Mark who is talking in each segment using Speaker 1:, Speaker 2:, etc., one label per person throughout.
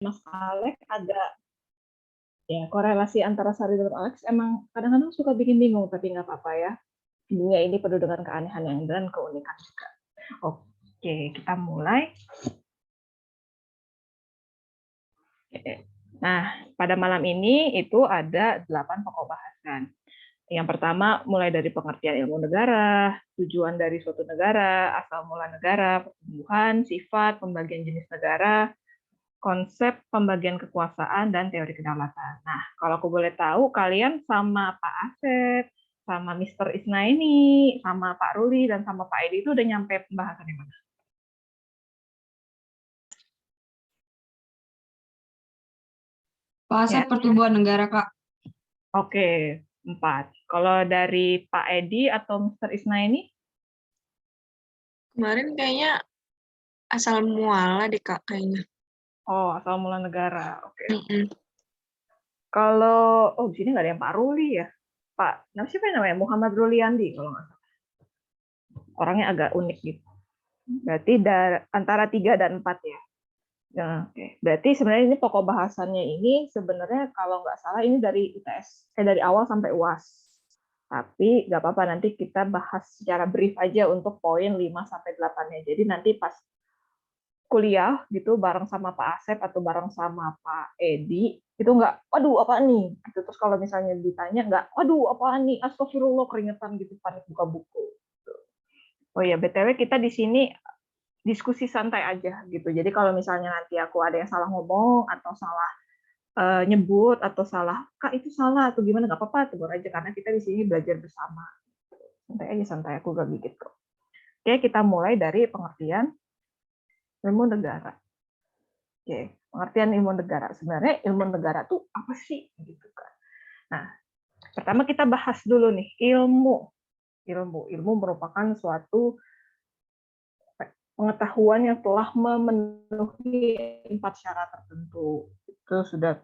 Speaker 1: Mas Alex agak ya korelasi antara Sari dan Alex emang kadang-kadang suka bikin bingung, tapi nggak apa-apa ya. Dunia ini penuh dengan keanehan yang dan keunikan juga. Oke, kita mulai. Nah, pada malam ini itu ada 8 pokok bahasan. Yang pertama, mulai dari pengertian ilmu negara, tujuan dari suatu negara, asal mula negara, pertumbuhan, sifat, pembagian jenis negara, konsep pembagian kekuasaan, dan teori kedaulatan. Nah, kalau aku boleh tahu, kalian sama Pak Asep, sama Mr. Isna ini, sama Pak Ruli, dan sama Pak Edi itu udah nyampe pembahasan di mana?
Speaker 2: Bahasa
Speaker 1: Ya,
Speaker 2: pertumbuhan negara, Kak.
Speaker 1: oke, 4. Kalau dari Pak Edi atau Mr. Isna ini?
Speaker 3: Kemarin kayaknya asal muala deh, Kak, kayaknya.
Speaker 1: Oh, asal mula negara. Oke.
Speaker 3: Mm-mm.
Speaker 1: Kalau, di sini nggak ada yang Pak Ruli ya? Siapa yang namanya? Muhammad Ruliandi, kalau nggak salah. Orangnya agak unik gitu. Berarti antara 3 dan 4 ya. Ya, oke. Berarti sebenarnya ini pokok bahasannya ini sebenarnya kalau nggak salah ini dari UTS, dari awal sampai UAS. Tapi nggak apa-apa, nanti kita bahas secara brief aja untuk poin 5 sampai 8-nya. Jadi nanti pas kuliah gitu bareng sama Pak Asep atau bareng sama Pak Edi itu nggak, waduh apa nih gitu. Terus kalau misalnya ditanya nggak, waduh apa nih, astagfirullah keringetan gitu, panik buka buku. Oh ya, BTW kita di sini diskusi santai aja gitu. Jadi kalau misalnya nanti aku ada yang salah ngomong atau salah nyebut atau salah, Kak itu salah atau gimana, nggak apa-apa, tegur aja karena kita di sini belajar bersama. Santai aja, santai, aku gak gigit kok. Oke, kita mulai dari pengertian ilmu negara. Oke, pengertian ilmu negara. Sebenarnya ilmu negara tuh apa sih gitu kan. Nah, pertama kita bahas dulu nih ilmu. Ilmu merupakan suatu pengetahuan yang telah memenuhi 4 syarat tertentu. Itu sudah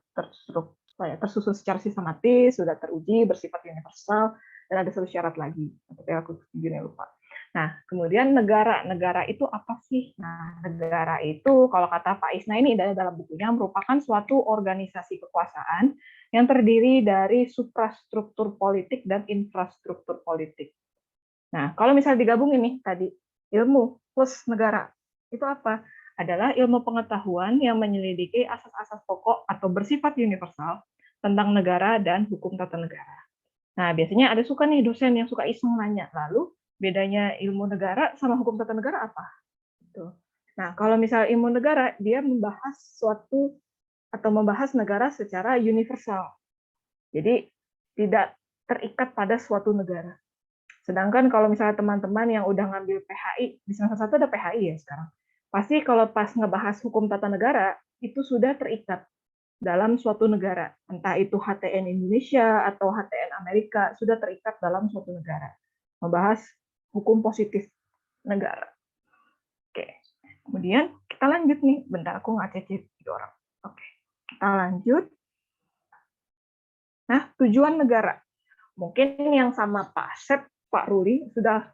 Speaker 1: tersusun secara sistematis, sudah teruji, bersifat universal, dan ada satu syarat lagi. Tapi aku lupa. Nah, kemudian negara. Negara itu apa sih? Nah, negara itu, kalau kata Pak Isna ini dalam bukunya, merupakan suatu organisasi kekuasaan yang terdiri dari suprastruktur politik dan infrastruktur politik. Nah, kalau misalnya digabungin nih tadi, ilmu plus negara, itu apa? Adalah ilmu pengetahuan yang menyelidiki asas-asas pokok atau bersifat universal tentang negara dan hukum tata negara. Nah, biasanya ada suka nih dosen yang suka iseng nanya, lalu bedanya ilmu negara sama hukum tata negara apa? Gitu. Nah, kalau misalnya ilmu negara, dia membahas suatu atau membahas negara secara universal. Jadi, tidak terikat pada suatu negara. Sedangkan kalau misalnya teman-teman yang udah ngambil PHI, di semester 1 ada PHI ya sekarang. Pasti kalau pas ngebahas hukum tata negara, itu sudah terikat dalam suatu negara. Entah itu HTN Indonesia atau HTN Amerika, sudah terikat dalam suatu negara. Membahas hukum positif negara. Oke. Kemudian kita lanjut nih. Bentar, aku ngacecet 3 orang. Oke. Kita lanjut. Nah, tujuan negara. Mungkin yang sama Pak Sep, Pak Ruli, sudah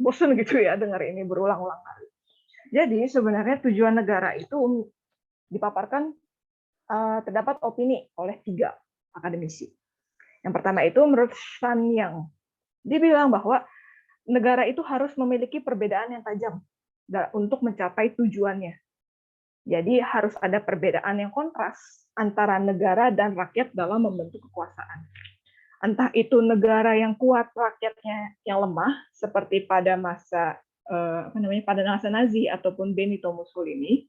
Speaker 1: bosan gitu ya dengar ini berulang-ulang kali. Jadi sebenarnya tujuan negara itu dipaparkan terdapat opini oleh 3 akademisi. Yang pertama itu menurut Sun Yang, dia bilang bahwa negara itu harus memiliki perbedaan yang tajam untuk mencapai tujuannya. Jadi harus ada perbedaan yang kontras antara negara dan rakyat dalam membentuk kekuasaan. Entah itu negara yang kuat, rakyatnya yang lemah, seperti pada masa pada masa Nazi ataupun Benito Mussolini,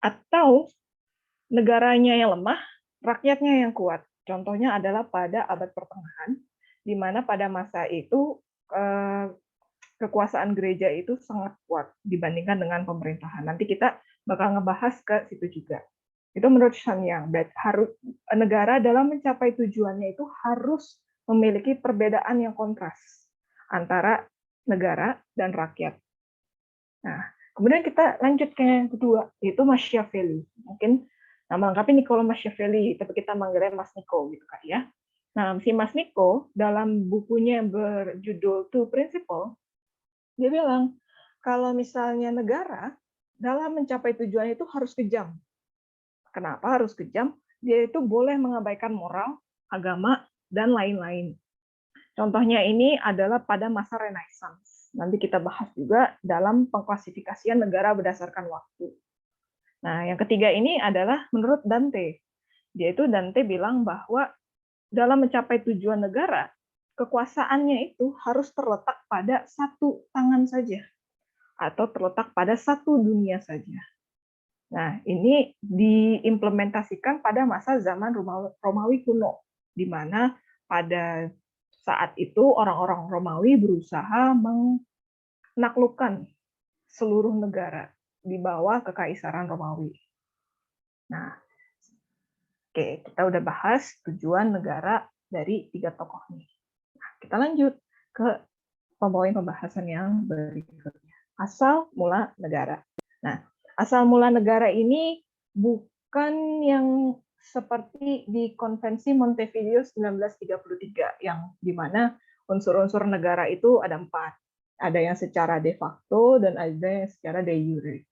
Speaker 1: atau negaranya yang lemah, rakyatnya yang kuat. Contohnya adalah pada abad pertengahan, di mana pada masa itu kekuasaan gereja itu sangat kuat dibandingkan dengan pemerintahan. Nanti kita bakal ngebahas ke situ juga. Itu menurut Sun Yang, negara dalam mencapai tujuannya itu harus memiliki perbedaan yang kontras antara negara dan rakyat. Nah, kemudian kita lanjut ke yang kedua, yaitu Machiavelli. Mungkin nama lengkapnya Niccolo Machiavelli, tapi kita manggilnya Mas Nico gitu kan ya. Nah, si Mas Nico dalam bukunya yang berjudul Two Principles, dia bilang kalau misalnya negara dalam mencapai tujuan itu harus kejam. Kenapa harus kejam? Dia itu boleh mengabaikan moral, agama, dan lain-lain. Contohnya ini adalah pada masa Renaissance. Nanti kita bahas juga dalam pengklasifikasian negara berdasarkan waktu. Nah, yang ketiga ini adalah menurut Dante. Yaitu Dante bilang bahwa dalam mencapai tujuan negara, kekuasaannya itu harus terletak pada satu tangan saja atau terletak pada satu dunia saja. Nah, ini diimplementasikan pada masa zaman Romawi kuno, di mana pada saat itu orang-orang Romawi berusaha menaklukkan seluruh negara di bawah kekaisaran Romawi. Nah, oke, kita udah bahas tujuan negara dari 3 tokoh ini. Nah, kita lanjut ke poin pembahasan yang berikutnya. Asal mula negara. Nah, asal mula negara ini bukan yang seperti di Konvensi Montevideo 1933, yang dimana unsur-unsur negara itu ada 4. Ada yang secara de facto dan ada yang secara de jure.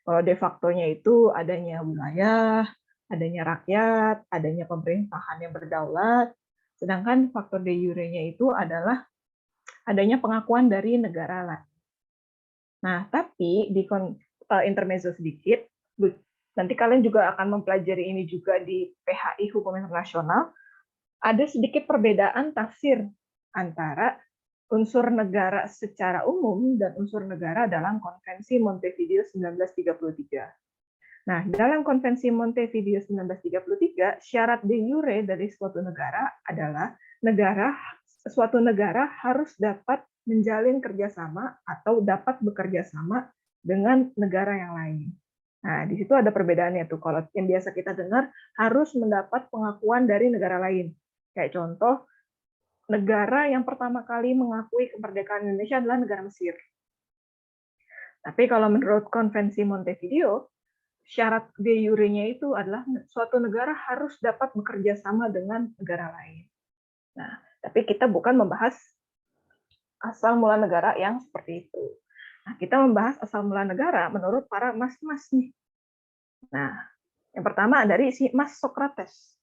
Speaker 1: Kalau de facto-nya itu adanya wilayah, adanya rakyat, adanya pemerintahan yang berdaulat, sedangkan faktor de jure-nya itu adalah adanya pengakuan dari negara lain. Nah, tapi di intermezzo sedikit, nanti kalian juga akan mempelajari ini juga di PHI Hukum Internasional, ada sedikit perbedaan tafsir antara unsur negara secara umum dan unsur negara dalam Konvensi Montevideo 1933. Nah, dalam Konvensi Montevideo 1933, syarat de jure dari suatu negara adalah suatu negara harus dapat menjalin kerjasama atau dapat bekerja sama dengan negara yang lain. Nah, di situ ada perbedaannya tuh. Kalau yang biasa kita dengar harus mendapat pengakuan dari negara lain. Kayak contoh, negara yang pertama kali mengakui kemerdekaan Indonesia adalah negara Mesir. Tapi kalau menurut Konvensi Montevideo, syarat de jure-nya itu adalah suatu negara harus dapat bekerja sama dengan negara lain. Nah, tapi kita bukan membahas asal mula negara yang seperti itu. Nah, kita membahas asal mula negara menurut para mas-mas nih. Nah, yang pertama dari si Mas Socrates.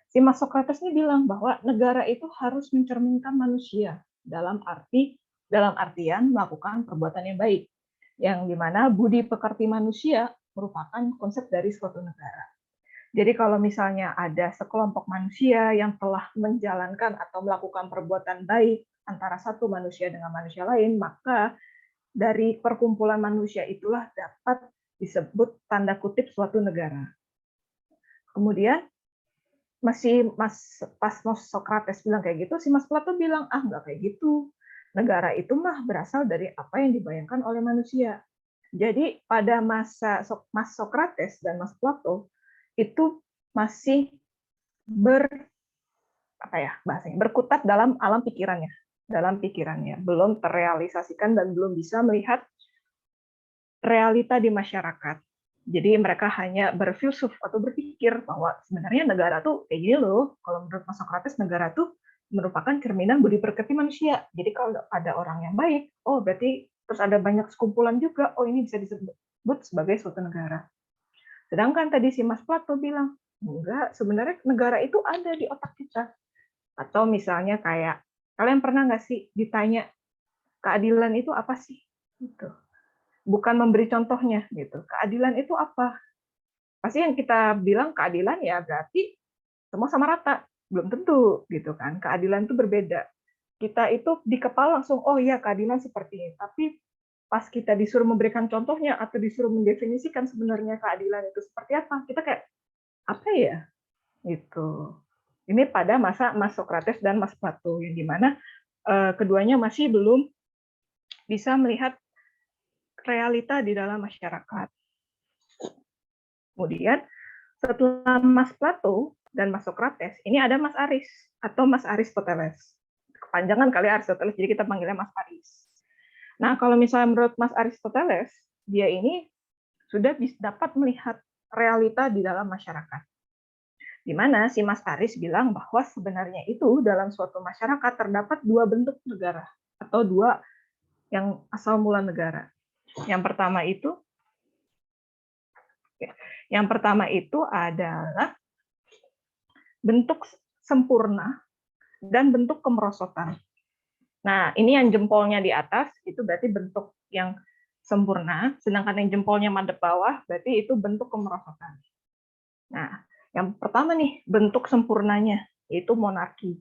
Speaker 1: Si Mas Socrates ini bilang bahwa negara itu harus mencerminkan manusia dalam artian melakukan perbuatan yang baik, yang dimana budi pekerti manusia merupakan konsep dari suatu negara. Jadi kalau misalnya ada sekelompok manusia yang telah menjalankan atau melakukan perbuatan baik antara satu manusia dengan manusia lain, maka dari perkumpulan manusia itulah dapat disebut tanda kutip suatu negara. Kemudian pas Socrates bilang kayak gitu, si Mas Plato bilang, nggak kayak gitu. Negara itu mah berasal dari apa yang dibayangkan oleh manusia. Jadi pada masa Mas Socrates dan Mas Plato itu masih berkutat dalam alam pikirannya, belum terrealisasikan dan belum bisa melihat realita di masyarakat. Jadi mereka hanya berfilsuf atau berpikir bahwa sebenarnya negara tuh kayak gini loh. Kalau menurut Mas Socrates, negara tuh merupakan cerminan budi pekerti manusia. Jadi kalau ada orang yang baik, berarti terus ada banyak sekumpulan juga, ini bisa disebut sebagai suatu negara. Sedangkan tadi si Mas Plato bilang, enggak, sebenarnya negara itu ada di otak kita. Atau misalnya kayak, kalian pernah nggak sih ditanya, keadilan itu apa sih? Gitu. Bukan memberi contohnya gitu. Keadilan itu apa? Pasti yang kita bilang keadilan ya berarti semua sama rata. Belum tentu gitu kan. Keadilan itu berbeda. Kita itu di kepala langsung iya keadilan seperti ini. Tapi pas kita disuruh memberikan contohnya atau disuruh mendefinisikan sebenarnya keadilan itu seperti apa, kita kayak apa ya? Gitu. Ini pada masa Mas Socrates dan Mas Plato yang dimana keduanya masih belum bisa melihat realita di dalam masyarakat. Kemudian setelah Mas Plato dan Mas Socrates, ini ada Mas Aris atau Mas Aristoteles. Kepanjangan kali Aristoteles, jadi kita panggilnya Mas Aris. Nah, kalau misalnya menurut Mas Aristoteles, dia ini sudah dapat melihat realita di dalam masyarakat. Di mana si Mas Aris bilang bahwa sebenarnya itu dalam suatu masyarakat terdapat 2 bentuk negara atau 2 yang asal mula negara. Yang pertama itu Yang pertama itu adalah bentuk sempurna dan bentuk kemerosotan. Nah, ini yang jempolnya di atas, itu berarti bentuk yang sempurna, sedangkan yang jempolnya madep bawah, berarti itu bentuk kemerosotan. Nah, yang pertama nih, bentuk sempurnanya, yaitu monarki.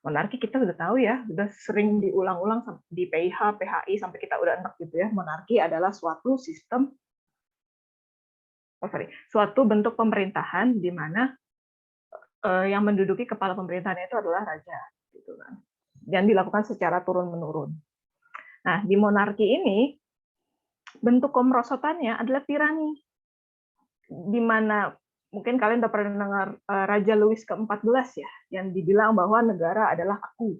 Speaker 1: Monarki kita udah tahu ya, udah sering diulang-ulang di PIH, PHI, sampai kita udah enak gitu ya. Monarki adalah suatu sistem, suatu bentuk pemerintahan di mana yang menduduki kepala pemerintahan itu adalah raja, gitu kan. Dan dilakukan secara turun-menurun. Nah, di monarki ini, bentuk kemerosotannya adalah tirani, di mana mungkin kalian udah pernah dengar Raja Louis ke-14 ya, yang dibilang bahwa negara adalah aku,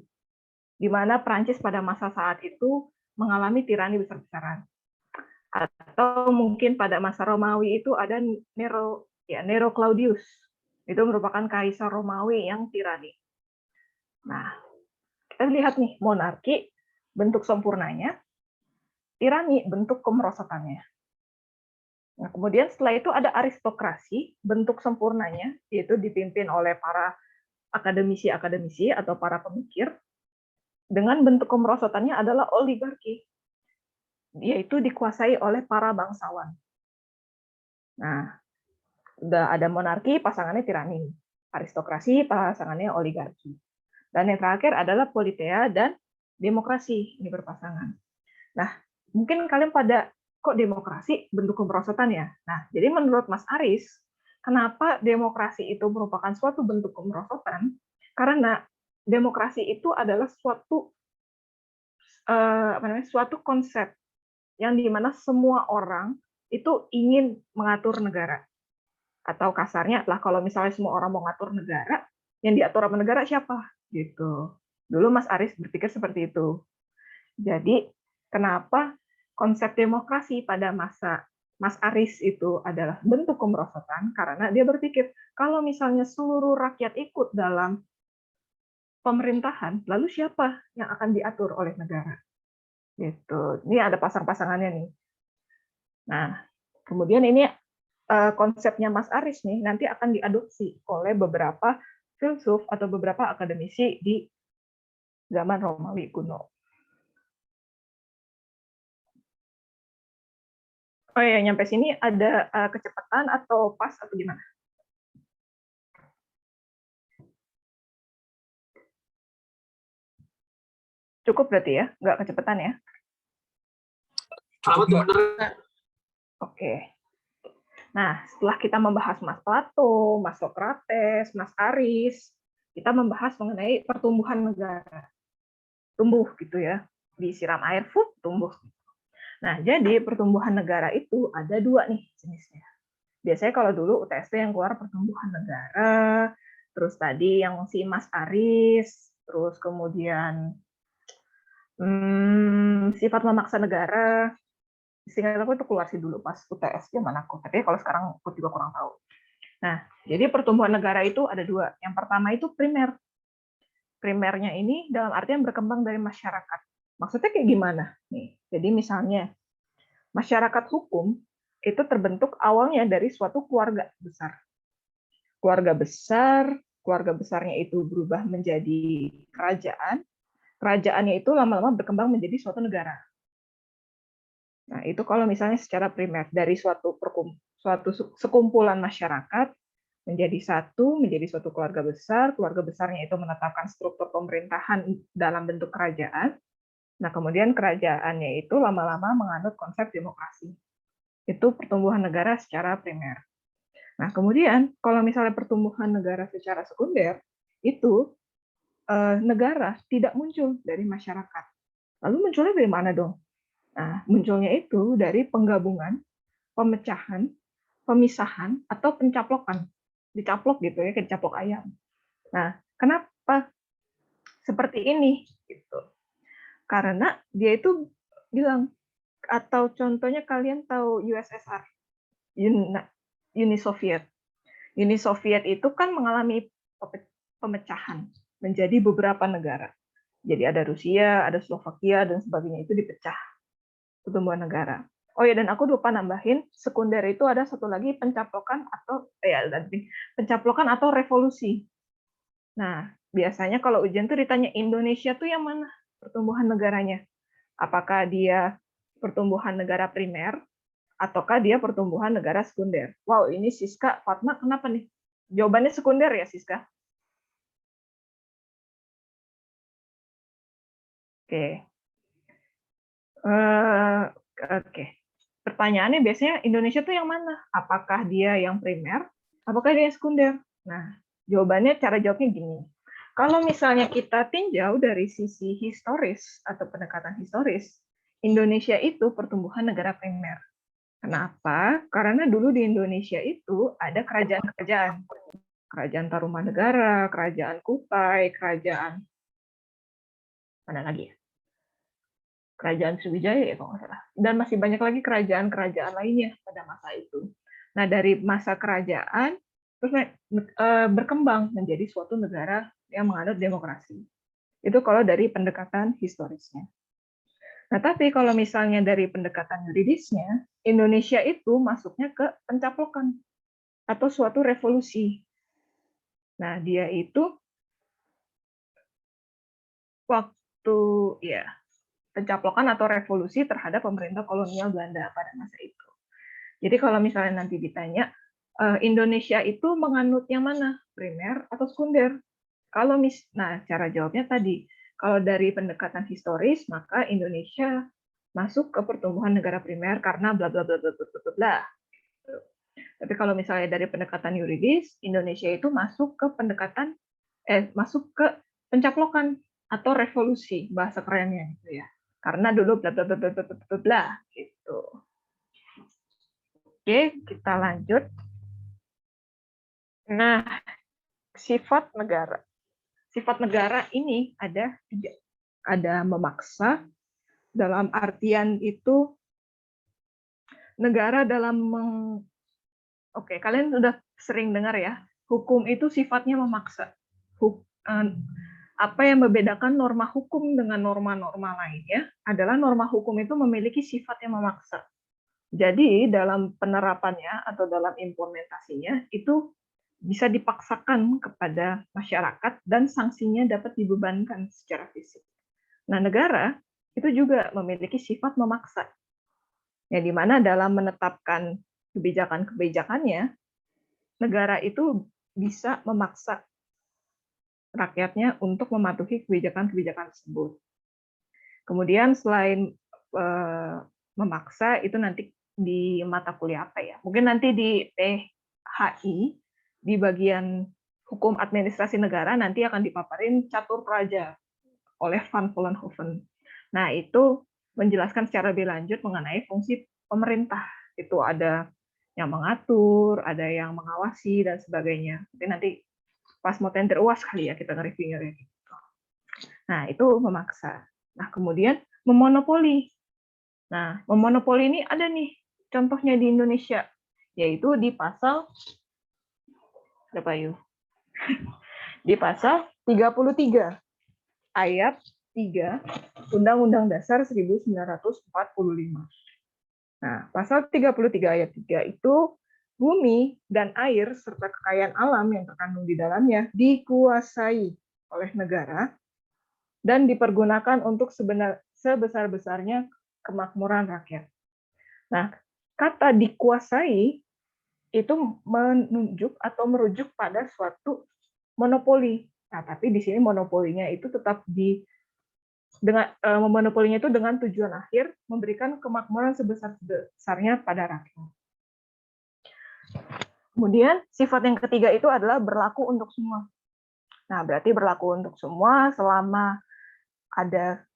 Speaker 1: di mana Prancis pada masa saat itu mengalami tirani besar-besaran. Atau mungkin pada masa Romawi itu ada Nero Claudius, itu merupakan kaisar Romawi yang tirani. Nah, kita lihat nih, monarki bentuk sempurnanya, tirani bentuk kemerosotannya. Nah, kemudian setelah itu ada aristokrasi, bentuk sempurnanya, yaitu dipimpin oleh para akademisi-akademisi atau para pemikir, dengan bentuk kemerosotannya adalah oligarki, yaitu dikuasai oleh para bangsawan. Nah, udah ada monarki, pasangannya tirani. Aristokrasi, pasangannya oligarki. Dan yang terakhir adalah politeia dan demokrasi, ini berpasangan. Nah, mungkin kalian pada, kok demokrasi bentuk kemerosotan ya? Nah, jadi menurut Mas Aris, kenapa demokrasi itu merupakan suatu bentuk kemerosotan? Karena demokrasi itu adalah suatu konsep yang dimana semua orang itu ingin mengatur negara. Atau kasarnya lah, kalau misalnya semua orang mau ngatur negara, yang diatur sama negara siapa? Gitu. Dulu Mas Aris berpikir seperti itu. Jadi, kenapa konsep demokrasi pada masa Mas Aris itu adalah bentuk kemerosotan? Karena dia berpikir, kalau misalnya seluruh rakyat ikut dalam pemerintahan, lalu siapa yang akan diatur oleh negara? Gitu. Ini ada pasang-pasangannya nih. Nah, kemudian ini konsepnya Mas Aris nih nanti akan diadopsi oleh beberapa filsuf atau beberapa akademisi di zaman Romawi kuno. Oh ya, nyampe sini ada kecepatan atau pas atau gimana? Cukup berarti ya, nggak kecepatan ya?
Speaker 2: Cukup, Mbak.
Speaker 1: Oke. Nah, setelah kita membahas Mas Plato, Mas Socrates, Mas Aris, kita membahas mengenai pertumbuhan negara. Tumbuh gitu ya, disiram air, tumbuh. Nah, jadi pertumbuhan negara itu ada dua nih jenisnya. Biasanya kalau dulu UTST yang keluar pertumbuhan negara, terus tadi yang si Mas Aris, terus kemudian sifat memaksa negara. Singkat aku itu keluar sih dulu pas UTS zaman aku, tapi kalau sekarang aku juga kurang tahu. Nah, jadi pertumbuhan negara itu ada dua. Yang pertama itu primer. Primernya ini dalam artian berkembang dari masyarakat. Maksudnya kayak gimana? Nih, jadi misalnya masyarakat hukum itu terbentuk awalnya dari suatu keluarga besar. Keluarga besarnya itu berubah menjadi kerajaan. Kerajaannya itu lama-lama berkembang menjadi suatu negara. Nah, itu kalau misalnya secara primer dari suatu sekumpulan masyarakat menjadi suatu keluarga besar. Keluarga besarnya itu menetapkan struktur pemerintahan dalam bentuk kerajaan. Nah, kemudian kerajaannya itu lama-lama menganut konsep demokrasi. Itu pertumbuhan negara secara primer. Nah, kemudian kalau misalnya pertumbuhan negara secara sekunder, itu negara tidak muncul dari masyarakat. Lalu munculnya dari mana dong? Nah, munculnya itu dari penggabungan, pemecahan, pemisahan, atau pencaplokan. Dicaplok gitu ya, kayak dicaplok ayam. Nah, kenapa seperti ini? Gitu. Karena dia itu bilang, atau contohnya kalian tahu USSR, Uni Soviet. Uni Soviet itu kan mengalami pemecahan menjadi beberapa negara. Jadi ada Rusia, ada Slovakia, dan sebagainya itu dipecah pertumbuhan negara. Oh ya, dan aku lupa nambahin, sekunder itu ada satu lagi pencaplokan atau revolusi. Nah, biasanya kalau ujian tuh ditanya Indonesia tuh yang mana pertumbuhan negaranya? Apakah dia pertumbuhan negara primer ataukah dia pertumbuhan negara sekunder? Wow, ini Siska, Fatma kenapa nih? Jawabannya sekunder ya, Siska? Oke. Oke. Pertanyaannya biasanya Indonesia tuh yang mana? Apakah dia yang primer? Apakah dia yang sekunder? Nah, jawabannya cara jawabnya gini. Kalau misalnya kita tinjau dari sisi historis atau pendekatan historis, Indonesia itu pertumbuhan negara primer. Kenapa? Karena dulu di Indonesia itu ada kerajaan-kerajaan. Kerajaan Tarumanegara, Kerajaan Kutai, Kerajaan mana lagi ya? Kerajaan Sriwijaya ya kalau nggak salah. Dan masih banyak lagi kerajaan-kerajaan lainnya pada masa itu. Nah, dari masa kerajaan terus berkembang menjadi suatu negara yang menganut demokrasi. Itu kalau dari pendekatan historisnya. Nah, tapi kalau misalnya dari pendekatan yuridisnya, Indonesia itu masuknya ke pencaplokan atau suatu revolusi. Nah, dia itu waktu ya pencaplokan atau revolusi terhadap pemerintah kolonial Belanda pada masa itu. Jadi kalau misalnya nanti ditanya, Indonesia itu menganut yang mana? Primer atau sekunder? Nah, cara jawabnya tadi, kalau dari pendekatan historis, maka Indonesia masuk ke pertumbuhan negara primer karena bla bla bla bla bla bla bla. Tapi kalau misalnya dari pendekatan yuridis, Indonesia itu masuk ke pencaplokan atau revolusi bahasa kerennya gitu ya. Karena dulu bla bla bla bla bla bla bla gitu. Oke, kita lanjut. Nah, sifat negara. Sifat negara ini ada tiga. Ada memaksa, dalam artian itu negara dalam Oke, kalian sudah sering dengar ya, hukum itu sifatnya memaksa. Apa yang membedakan norma hukum dengan norma-norma lainnya adalah norma hukum itu memiliki sifat yang memaksa. Jadi dalam penerapannya atau dalam implementasinya itu bisa dipaksakan kepada masyarakat dan sanksinya dapat dibebankan secara fisik. Nah, negara itu juga memiliki sifat memaksa. Ya, di mana dalam menetapkan kebijakan-kebijakannya, negara itu bisa memaksa rakyatnya untuk mematuhi kebijakan-kebijakan tersebut. Kemudian selain memaksa, itu nanti di mata kuliah apa ya? Mungkin nanti di THI, di bagian hukum administrasi negara, nanti akan dipaparin catur praja oleh Van Vollenhoven. Nah, itu menjelaskan secara lebih lanjut mengenai fungsi pemerintah. Itu ada yang mengatur, ada yang mengawasi, dan sebagainya. Mungkin nanti pas mau tender UAS kali ya kita nge-reviewnya gitu. Nah, itu memaksa. Nah, kemudian memonopoli. Nah, memonopoli ini ada nih contohnya di Indonesia, yaitu di pasal berapa yuk? Di pasal 33 ayat 3 Undang-Undang Dasar 1945. Nah, pasal 33 ayat 3 itu bumi dan air serta kekayaan alam yang terkandung di dalamnya dikuasai oleh negara dan dipergunakan untuk sebesar-besarnya kemakmuran rakyat. Nah, kata dikuasai itu menunjuk atau merujuk pada suatu monopoli. Nah, tapi di sini monopolinya itu tetap monopolinya itu dengan tujuan akhir memberikan kemakmuran sebesar-besarnya pada rakyat. Kemudian sifat yang ketiga itu adalah berlaku untuk semua. Nah, berarti berlaku untuk semua selama ada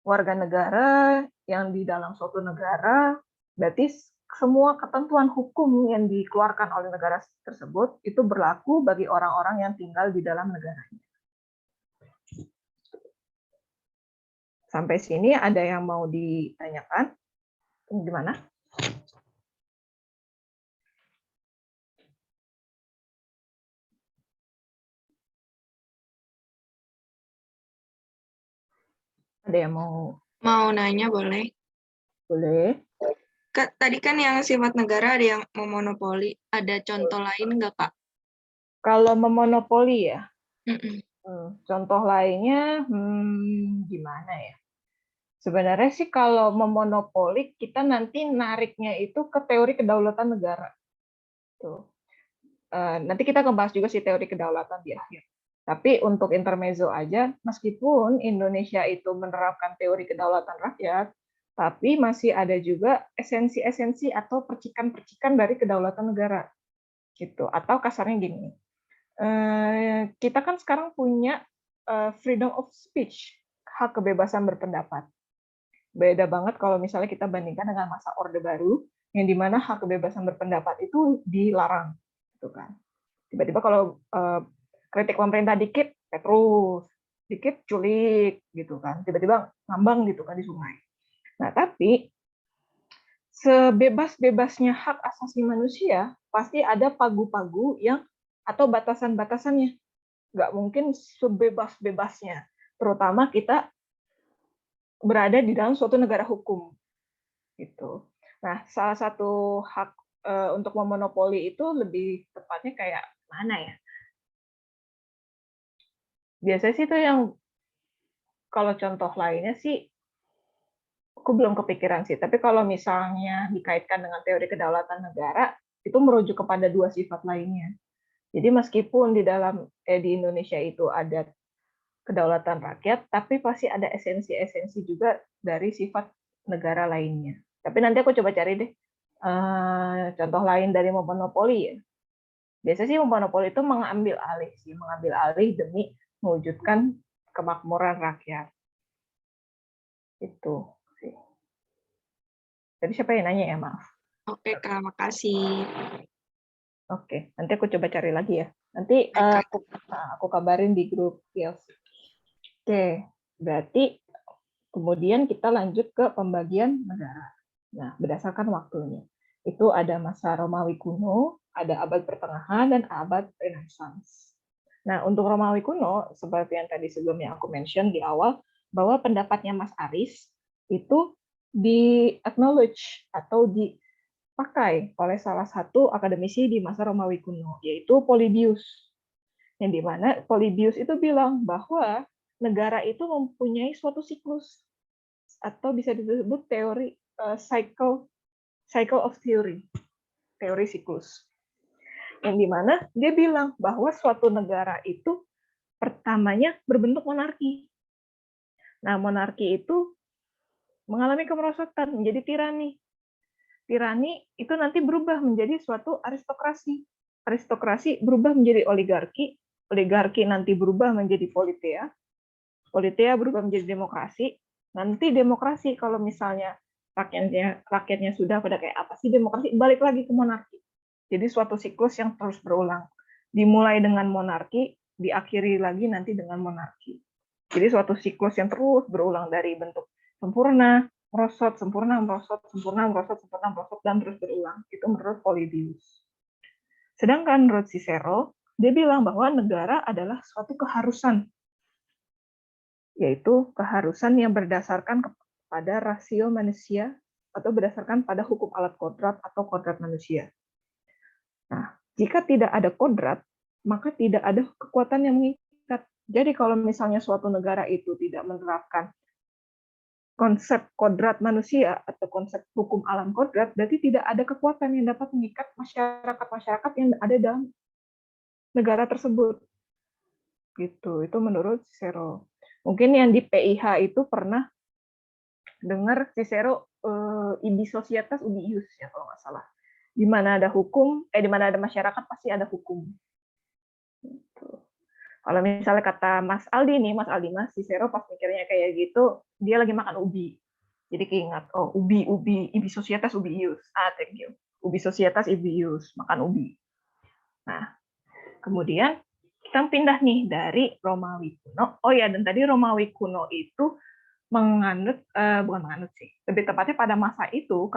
Speaker 1: warga negara yang di dalam suatu negara, berarti semua ketentuan hukum yang dikeluarkan oleh negara tersebut itu berlaku bagi orang-orang yang tinggal di dalam negaranya. Sampai sini ada yang mau ditanyakan? Gimana? Ada yang mau
Speaker 3: Nanya boleh?
Speaker 1: Boleh.
Speaker 3: Kak, tadi kan yang sifat negara ada yang memonopoli. Ada contoh lain nggak, Kak?
Speaker 1: Kalau memonopoli ya,
Speaker 3: Mm-mm.
Speaker 1: contoh lainnya, gimana ya? Sebenarnya sih kalau memonopoli, kita nanti nariknya itu ke teori kedaulatan negara. Tuh. Nanti kita ngebahas juga sih teori kedaulatan di akhir. Tapi untuk intermezzo aja, meskipun Indonesia itu menerapkan teori kedaulatan rakyat, tapi masih ada juga esensi-esensi atau percikan-percikan dari kedaulatan negara. Gitu. Atau kasarnya gini, kita kan sekarang punya freedom of speech, hak kebebasan berpendapat. Beda banget kalau misalnya kita bandingkan dengan masa Orde Baru, yang dimana hak kebebasan berpendapat itu dilarang, gitu kan. Tiba-tiba kalau kritik pemerintah dikit, petrus, dikit culik, gitu kan. Tiba-tiba ngambang gitu kan di sungai. Nah, tapi sebebas-bebasnya hak asasi manusia, pasti ada pagu-pagu yang atau batasan-batasannya. Nggak mungkin sebebas-bebasnya. Terutama kita berada di dalam suatu negara hukum. Gitu. Nah, salah satu hak untuk memonopoli itu lebih tepatnya kayak mana ya? Biasanya sih itu yang kalau contoh lainnya sih aku belum kepikiran sih. Tapi kalau misalnya dikaitkan dengan teori kedaulatan negara, itu merujuk kepada dua sifat lainnya. Jadi meskipun di Indonesia itu ada kedaulatan rakyat, tapi pasti ada esensi-esensi juga dari sifat negara lainnya. Tapi nanti aku coba cari deh contoh lain dari monopoli ya. Biasanya sih monopoli itu mengambil alih demi mewujudkan kemakmuran rakyat. Itu sih. Jadi siapa yang nanya ya, maaf.
Speaker 3: Oke, Kak, makasih.
Speaker 1: Oke, nanti aku coba cari lagi ya. Nanti
Speaker 3: Baik, Kak.
Speaker 1: aku kabarin di grup PLC. Oke, berarti kemudian kita lanjut ke pembagian negara. Nah, berdasarkan waktunya. Itu ada masa Romawi kuno, ada abad pertengahan, dan abad Renaissance. Nah, untuk Romawi kuno, seperti yang tadi sebelumnya aku mention di awal, bahwa pendapatnya Mas Aris itu di-acknowledge atau dipakai oleh salah satu akademisi di masa Romawi kuno, yaitu Polybius. Yang di mana Polybius itu bilang bahwa negara itu mempunyai suatu siklus atau bisa disebut teori cycle of theory, teori siklus. Yang di mana dia bilang bahwa suatu negara itu pertamanya berbentuk monarki. Nah, monarki itu mengalami kemerosotan menjadi tirani. Tirani itu nanti berubah menjadi suatu aristokrasi. Aristokrasi berubah menjadi oligarki, oligarki nanti berubah menjadi politea, politea berubah menjadi demokrasi, nanti demokrasi kalau misalnya rakyatnya sudah pada kayak apa sih demokrasi, balik lagi ke monarki. Jadi suatu siklus yang terus berulang. Dimulai dengan monarki, diakhiri lagi nanti dengan monarki. Jadi suatu siklus yang terus berulang dari bentuk sempurna, merosot, sempurna, merosot, sempurna, merosot, sempurna, merosot, dan terus berulang. Itu menurut Polybius. Sedangkan menurut Cicero, dia bilang bahwa negara adalah suatu keharusan, yaitu keharusan yang berdasarkan kepada rasio manusia atau berdasarkan pada hukum alat kodrat atau kodrat manusia. Nah, jika tidak ada kodrat, maka tidak ada kekuatan yang mengikat. Jadi kalau misalnya suatu negara itu tidak menerapkan konsep kodrat manusia atau konsep hukum alam kodrat, berarti tidak ada kekuatan yang dapat mengikat masyarakat-masyarakat yang ada dalam negara tersebut. Gitu, itu menurut Cicero. Mungkin yang di PIH itu pernah dengar Cicero ibi societas ubi ius ya kalau nggak salah. Di mana ada hukum, di mana ada masyarakat pasti ada hukum. Gitu. Kalau misalnya kata Mas Aldi nih, Mas Cicero pas mikirnya kayak gitu, dia lagi makan ubi. Jadi keingat, oh ubi, ibi societas ubi ius. Ah, thank you. Ubi societas ubi ius, makan ubi. Nah, kemudian kita pindah nih dari Romawi kuno. Oh ya, dan tadi Romawi kuno itu bukan menganut sih, lebih tepatnya pada masa itu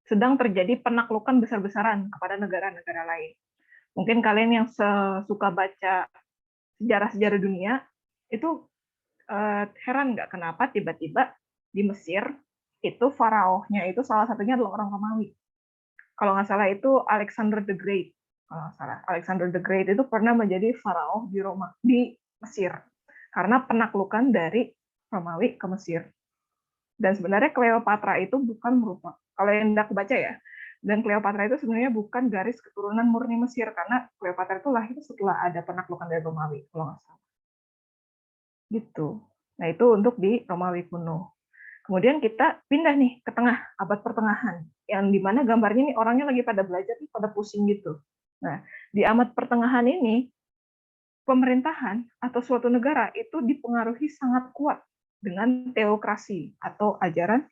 Speaker 1: sedang terjadi penaklukan besar-besaran kepada negara-negara lain. Mungkin kalian yang suka baca sejarah-sejarah dunia itu heran nggak kenapa tiba-tiba di Mesir itu faraohnya itu salah satunya adalah orang Romawi. Kalau nggak salah itu Alexander the Great. Kalau nggak salah, Alexander the Great itu pernah menjadi faraoh di Mesir karena penaklukan dari Romawi ke Mesir. Dan sebenarnya Cleopatra itu bukan merupakan, kalau yang aku baca ya, dan Cleopatra itu sebenarnya bukan garis keturunan murni Mesir karena Cleopatra itu lahir setelah ada penaklukan dari Romawi, kalau nggak salah. Gitu. Nah itu untuk di Romawi kuno. Kemudian kita pindah nih ke tengah, abad pertengahan, yang dimana gambarnya nih orangnya lagi pada belajar, nih pada pusing gitu. Nah, di abad pertengahan ini, pemerintahan atau suatu negara itu dipengaruhi sangat kuat dengan teokrasi atau ajaran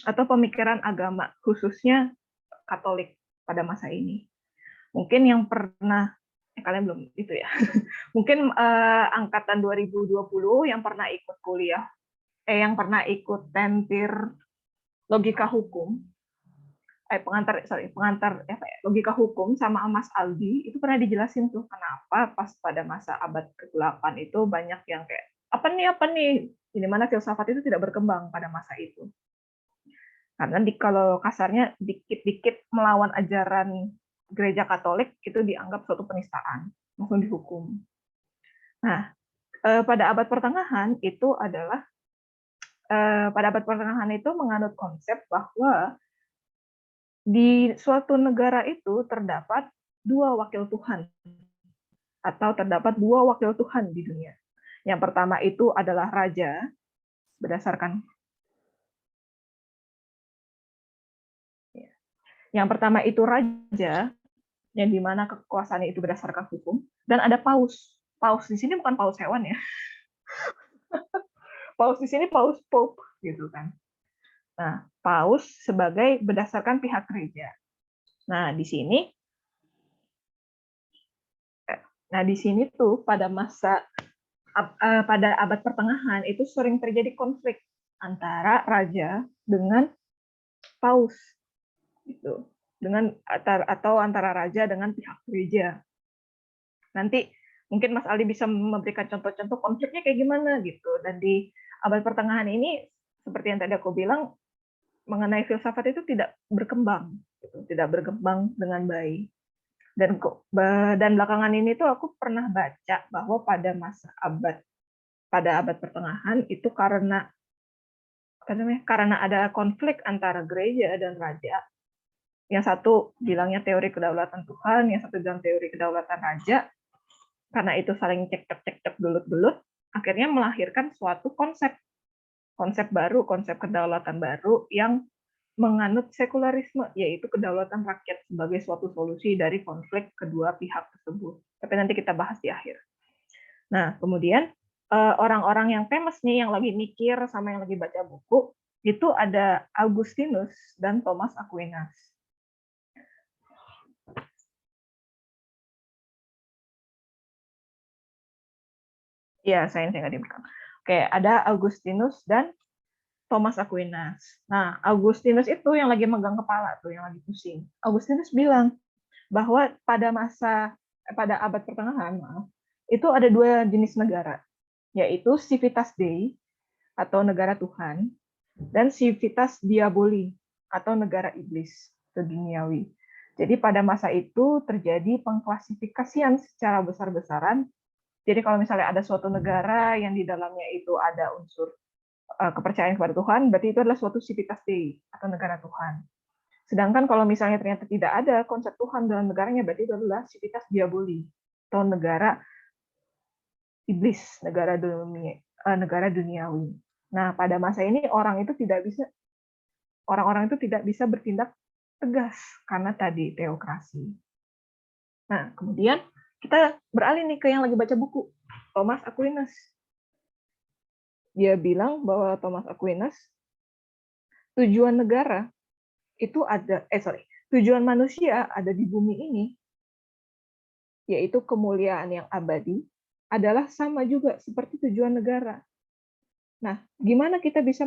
Speaker 1: atau pemikiran agama, khususnya Katolik pada masa ini. Mungkin yang pernah, kalian belum itu ya, mungkin angkatan 2020 yang pernah ikut kuliah, yang pernah ikut tentir logika hukum, pengantar logika hukum sama Mas Aldi itu pernah dijelasin tuh kenapa pas pada masa abad ke-8 itu banyak yang kayak apa nih di mana filsafat itu tidak berkembang pada masa itu. Karena kalau kasarnya dikit-dikit melawan ajaran gereja Katolik itu dianggap suatu penistaan, langsung dihukum. Nah, pada abad pertengahan itu adalah pada abad pertengahan itu menganut konsep bahwa di suatu negara itu terdapat dua wakil Tuhan atau terdapat dua wakil Tuhan di dunia. Yang pertama itu adalah raja berdasarkan yang pertama itu raja yang dimana kekuasaannya itu berdasarkan hukum, dan ada paus. Paus di sini bukan paus hewan ya. Paus di sini paus pope gitu kan. Nah, paus sebagai berdasarkan pihak gereja. Nah, di sini tuh pada abad pertengahan itu sering terjadi konflik antara raja dengan paus gitu. Atau antara raja dengan pihak gereja. Nanti mungkin Mas Aldi bisa memberikan contoh-contoh konfliknya kayak gimana gitu. Dan di abad pertengahan ini seperti yang tadi aku bilang mengenai filsafat itu tidak berkembang gitu, tidak berkembang dengan baik. Dan belakangan ini tuh aku pernah baca bahwa pada abad pertengahan itu karena ada konflik antara gereja dan raja. Yang satu bilangnya teori kedaulatan Tuhan, yang satu bilang teori kedaulatan raja. Karena itu saling cekcok gelut-gelut, akhirnya melahirkan suatu konsep baru, konsep kedaulatan baru yang menganut sekularisme, yaitu kedaulatan rakyat sebagai suatu solusi dari konflik kedua pihak tersebut. Tapi nanti kita bahas di akhir. Nah, kemudian orang-orang yang famous nih, yang lagi mikir sama yang lagi baca buku, itu ada Augustinus dan Thomas Aquinas. Iya, saya nggak diberikan. Oke, ada Augustinus dan Thomas Aquinas. Nah, Augustinus itu yang lagi megang kepala tuh, yang lagi pusing. Augustinus bilang bahwa pada abad pertengahan, itu ada dua jenis negara, yaitu civitas Dei atau negara Tuhan dan civitas Diaboli atau negara iblis atau duniawi. Jadi pada masa itu terjadi pengklasifikasian secara besar-besaran. Jadi kalau misalnya ada suatu negara yang di dalamnya itu ada unsur kepercayaan kepada Tuhan, berarti itu adalah suatu civitas Dei atau negara Tuhan. Sedangkan kalau misalnya ternyata tidak ada konsep Tuhan dalam negaranya, berarti itu adalah civitas Diaboli atau negara iblis, negara duniawi. Nah, pada masa ini orang-orang itu tidak bisa bertindak tegas karena tadi teokrasi. Nah, kemudian kita beralih nih ke yang lagi baca buku, Thomas Aquinas. Dia bilang bahwa Thomas Aquinas tujuan manusia ada di bumi ini, yaitu kemuliaan yang abadi, adalah sama juga seperti tujuan negara. Nah, gimana kita bisa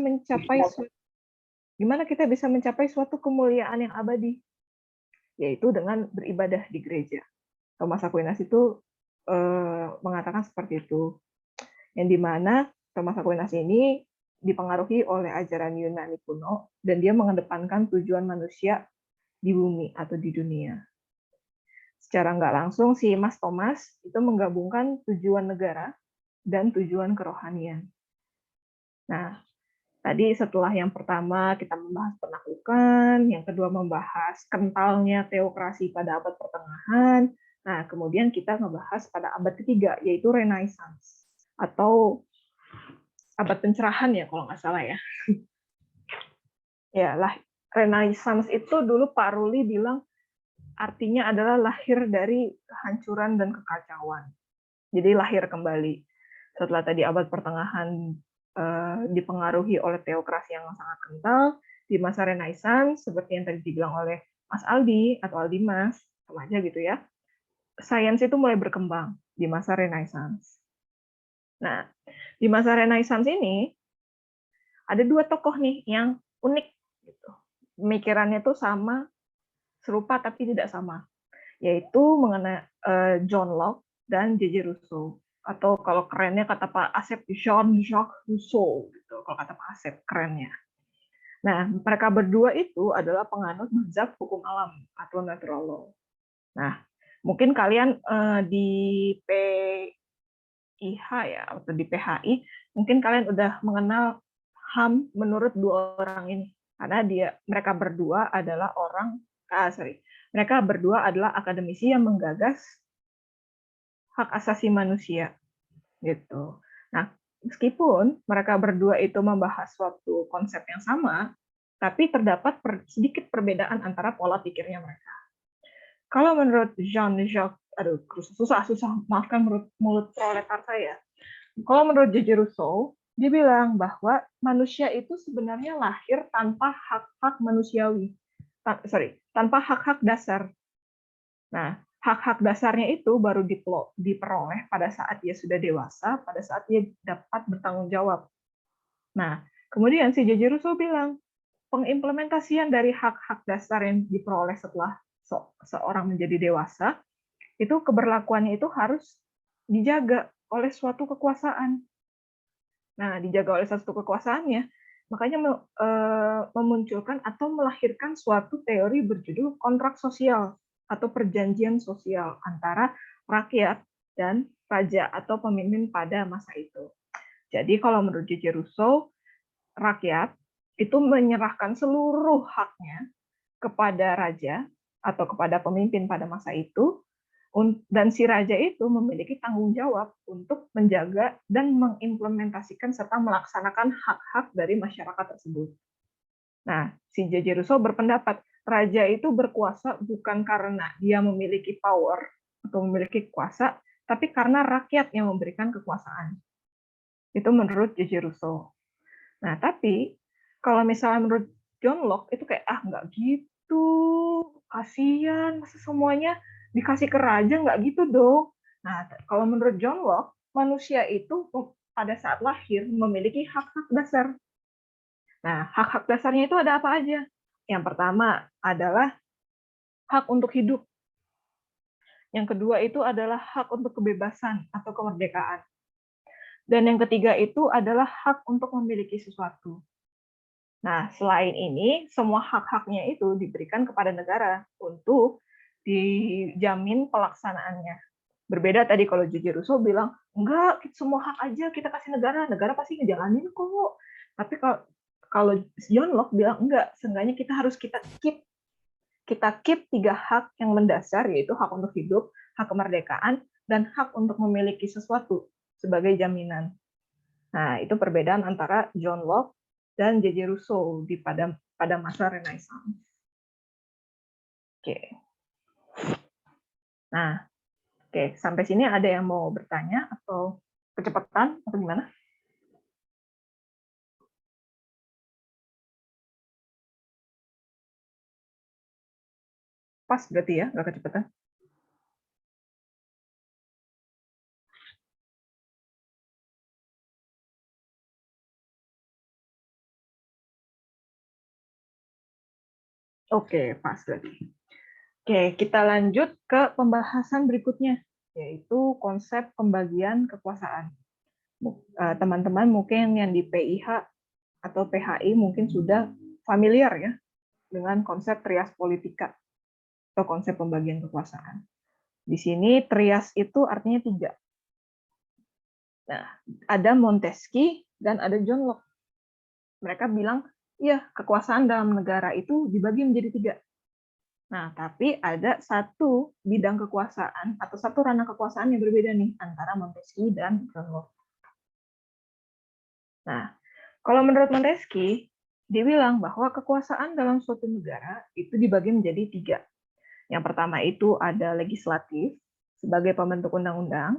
Speaker 1: mencapai suatu kemuliaan yang abadi? Yaitu dengan beribadah di gereja. Thomas Aquinas itu mengatakan seperti itu. Yang dimana Thomas Aquinas ini dipengaruhi oleh ajaran Yunani kuno, dan dia mengedepankan tujuan manusia di bumi atau di dunia. Secara nggak langsung, si Mas Thomas itu menggabungkan tujuan negara dan tujuan kerohanian. Nah, tadi setelah yang pertama kita membahas penaklukan, yang kedua membahas kentalnya teokrasi pada abad pertengahan. Nah, kemudian kita ngebahas pada abad ketiga, yaitu Renaissance atau abad pencerahan ya kalau nggak salah ya. Ya lah, Renaissance itu dulu Pak Ruli bilang artinya adalah lahir dari kehancuran dan kekacauan. Jadi lahir kembali. Setelah tadi abad pertengahan dipengaruhi oleh teokrasi yang sangat kental, di masa Renaissance, seperti yang tadi dibilang oleh Mas Aldi atau Aldi Mas, sama aja gitu ya, sains itu mulai berkembang di masa Renaissance. Nah, di masa Renaissance ini, ada dua tokoh nih yang unik. Gitu. Pemikirannya tuh sama, serupa tapi tidak sama, yaitu mengenai John Locke dan J.J. Rousseau. Atau kalau kerennya kata Pak Asep, Jean-Jacques Rousseau, gitu. Kalau kata Pak Asep, kerennya. Nah, mereka berdua itu adalah penganut mazhab hukum alam atau natural law. Nah, mungkin kalian di PIH ya, atau di PHI, mungkin kalian udah mengenal HAM menurut dua orang ini. Karena mereka berdua adalah mereka berdua adalah akademisi yang menggagas hak asasi manusia. Gitu. Nah, meskipun mereka berdua itu membahas suatu konsep yang sama, tapi terdapat sedikit perbedaan antara pola pikirnya mereka. Kalau menurut Jean-Jacques, susah, maafkan mulut proletar saya. Kalau menurut J.J. Rousseau, dia bilang bahwa manusia itu sebenarnya lahir tanpa hak-hak manusiawi. Tanpa hak-hak dasar. Nah, hak-hak dasarnya itu baru diperoleh pada saat dia sudah dewasa, pada saat dia dapat bertanggung jawab. Nah, kemudian si J.J. Rousseau bilang, pengimplementasian dari hak-hak dasar yang diperoleh setelah seorang menjadi dewasa, itu keberlakuannya itu harus dijaga oleh suatu kekuasaan. Nah, dijaga oleh suatu kekuasaannya, makanya memunculkan atau melahirkan suatu teori berjudul kontrak sosial atau perjanjian sosial antara rakyat dan raja atau pemimpin pada masa itu. Jadi kalau menurut J.J. Rousseau, rakyat itu menyerahkan seluruh haknya kepada raja atau kepada pemimpin pada masa itu, dan si raja itu memiliki tanggung jawab untuk menjaga dan mengimplementasikan serta melaksanakan hak-hak dari masyarakat tersebut. Nah, si J.J. Rousseau berpendapat raja itu berkuasa bukan karena dia memiliki power atau memiliki kuasa, tapi karena rakyat yang memberikan kekuasaan. Itu menurut J.J. Rousseau. Nah, tapi kalau misalnya menurut John Locke itu kayak nggak gitu, kasihan, semuanya dikasih ke raja, nggak gitu dong. Nah, kalau menurut John Locke, manusia itu pada saat lahir memiliki hak-hak dasar. Nah, hak-hak dasarnya itu ada apa aja? Yang pertama adalah hak untuk hidup. Yang kedua itu adalah hak untuk kebebasan atau kemerdekaan. Dan yang ketiga itu adalah hak untuk memiliki sesuatu. Nah, selain ini, semua hak-haknya itu diberikan kepada negara untuk dijamin pelaksanaannya. Berbeda tadi kalau J.J. Rousseau bilang, enggak, semua hak aja kita kasih negara pasti ngejalanin kok. Tapi kalau John Locke bilang, enggak, seenggaknya kita keep 3 hak yang mendasar, yaitu hak untuk hidup, hak kemerdekaan, dan hak untuk memiliki sesuatu sebagai jaminan. Nah, itu perbedaan antara John Locke dan J.J. Rousseau pada masa Renaissance. Oke. Nah, oke, sampai sini ada yang mau bertanya atau kecepatan atau gimana? Pas berarti ya, nggak kecepatan. Oke, pas berarti. Oke, kita lanjut ke pembahasan berikutnya, yaitu konsep pembagian kekuasaan. Teman-teman mungkin yang di PIH atau PHI mungkin sudah familiar ya dengan konsep trias politika atau konsep pembagian kekuasaan. Di sini trias itu artinya 3. Nah, ada Montesquieu dan ada John Locke. Mereka bilang, iya, kekuasaan dalam negara itu dibagi menjadi 3. Nah, tapi ada satu bidang kekuasaan atau satu ranah kekuasaan yang berbeda nih antara Montesquieu dan John Locke. Nah, kalau menurut Montesquieu, dia bilang bahwa kekuasaan dalam suatu negara itu dibagi menjadi 3. Yang pertama itu ada legislatif sebagai pembentuk undang-undang.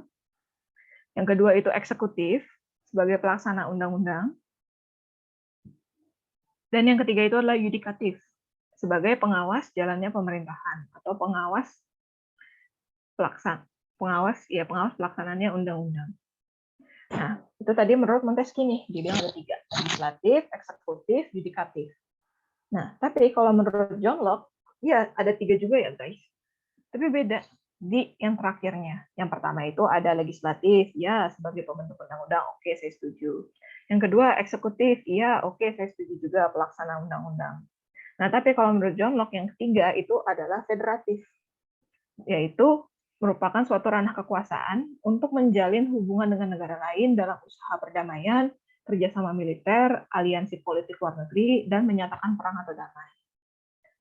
Speaker 1: Yang kedua itu eksekutif sebagai pelaksana undang-undang. Dan yang ketiga itu adalah yudikatif sebagai pengawas jalannya pemerintahan atau pengawas pelaksanaannya undang-undang. Nah, itu tadi menurut Montesquieu nih, dia bilang ada 3, legislatif, eksekutif, yudikatif. Nah, tapi kalau menurut John Locke, ya ada 3 juga ya guys. Tapi beda di yang terakhirnya. Yang pertama itu ada legislatif, ya sebagai pembentuk undang-undang, oke saya setuju. Yang kedua eksekutif, ya oke saya setuju juga pelaksana undang-undang. Nah, tapi kalau menurut John Locke yang ketiga itu adalah federatif, yaitu merupakan suatu ranah kekuasaan untuk menjalin hubungan dengan negara lain dalam usaha perdamaian, kerjasama militer, aliansi politik luar negeri, dan menyatakan perang atau damai.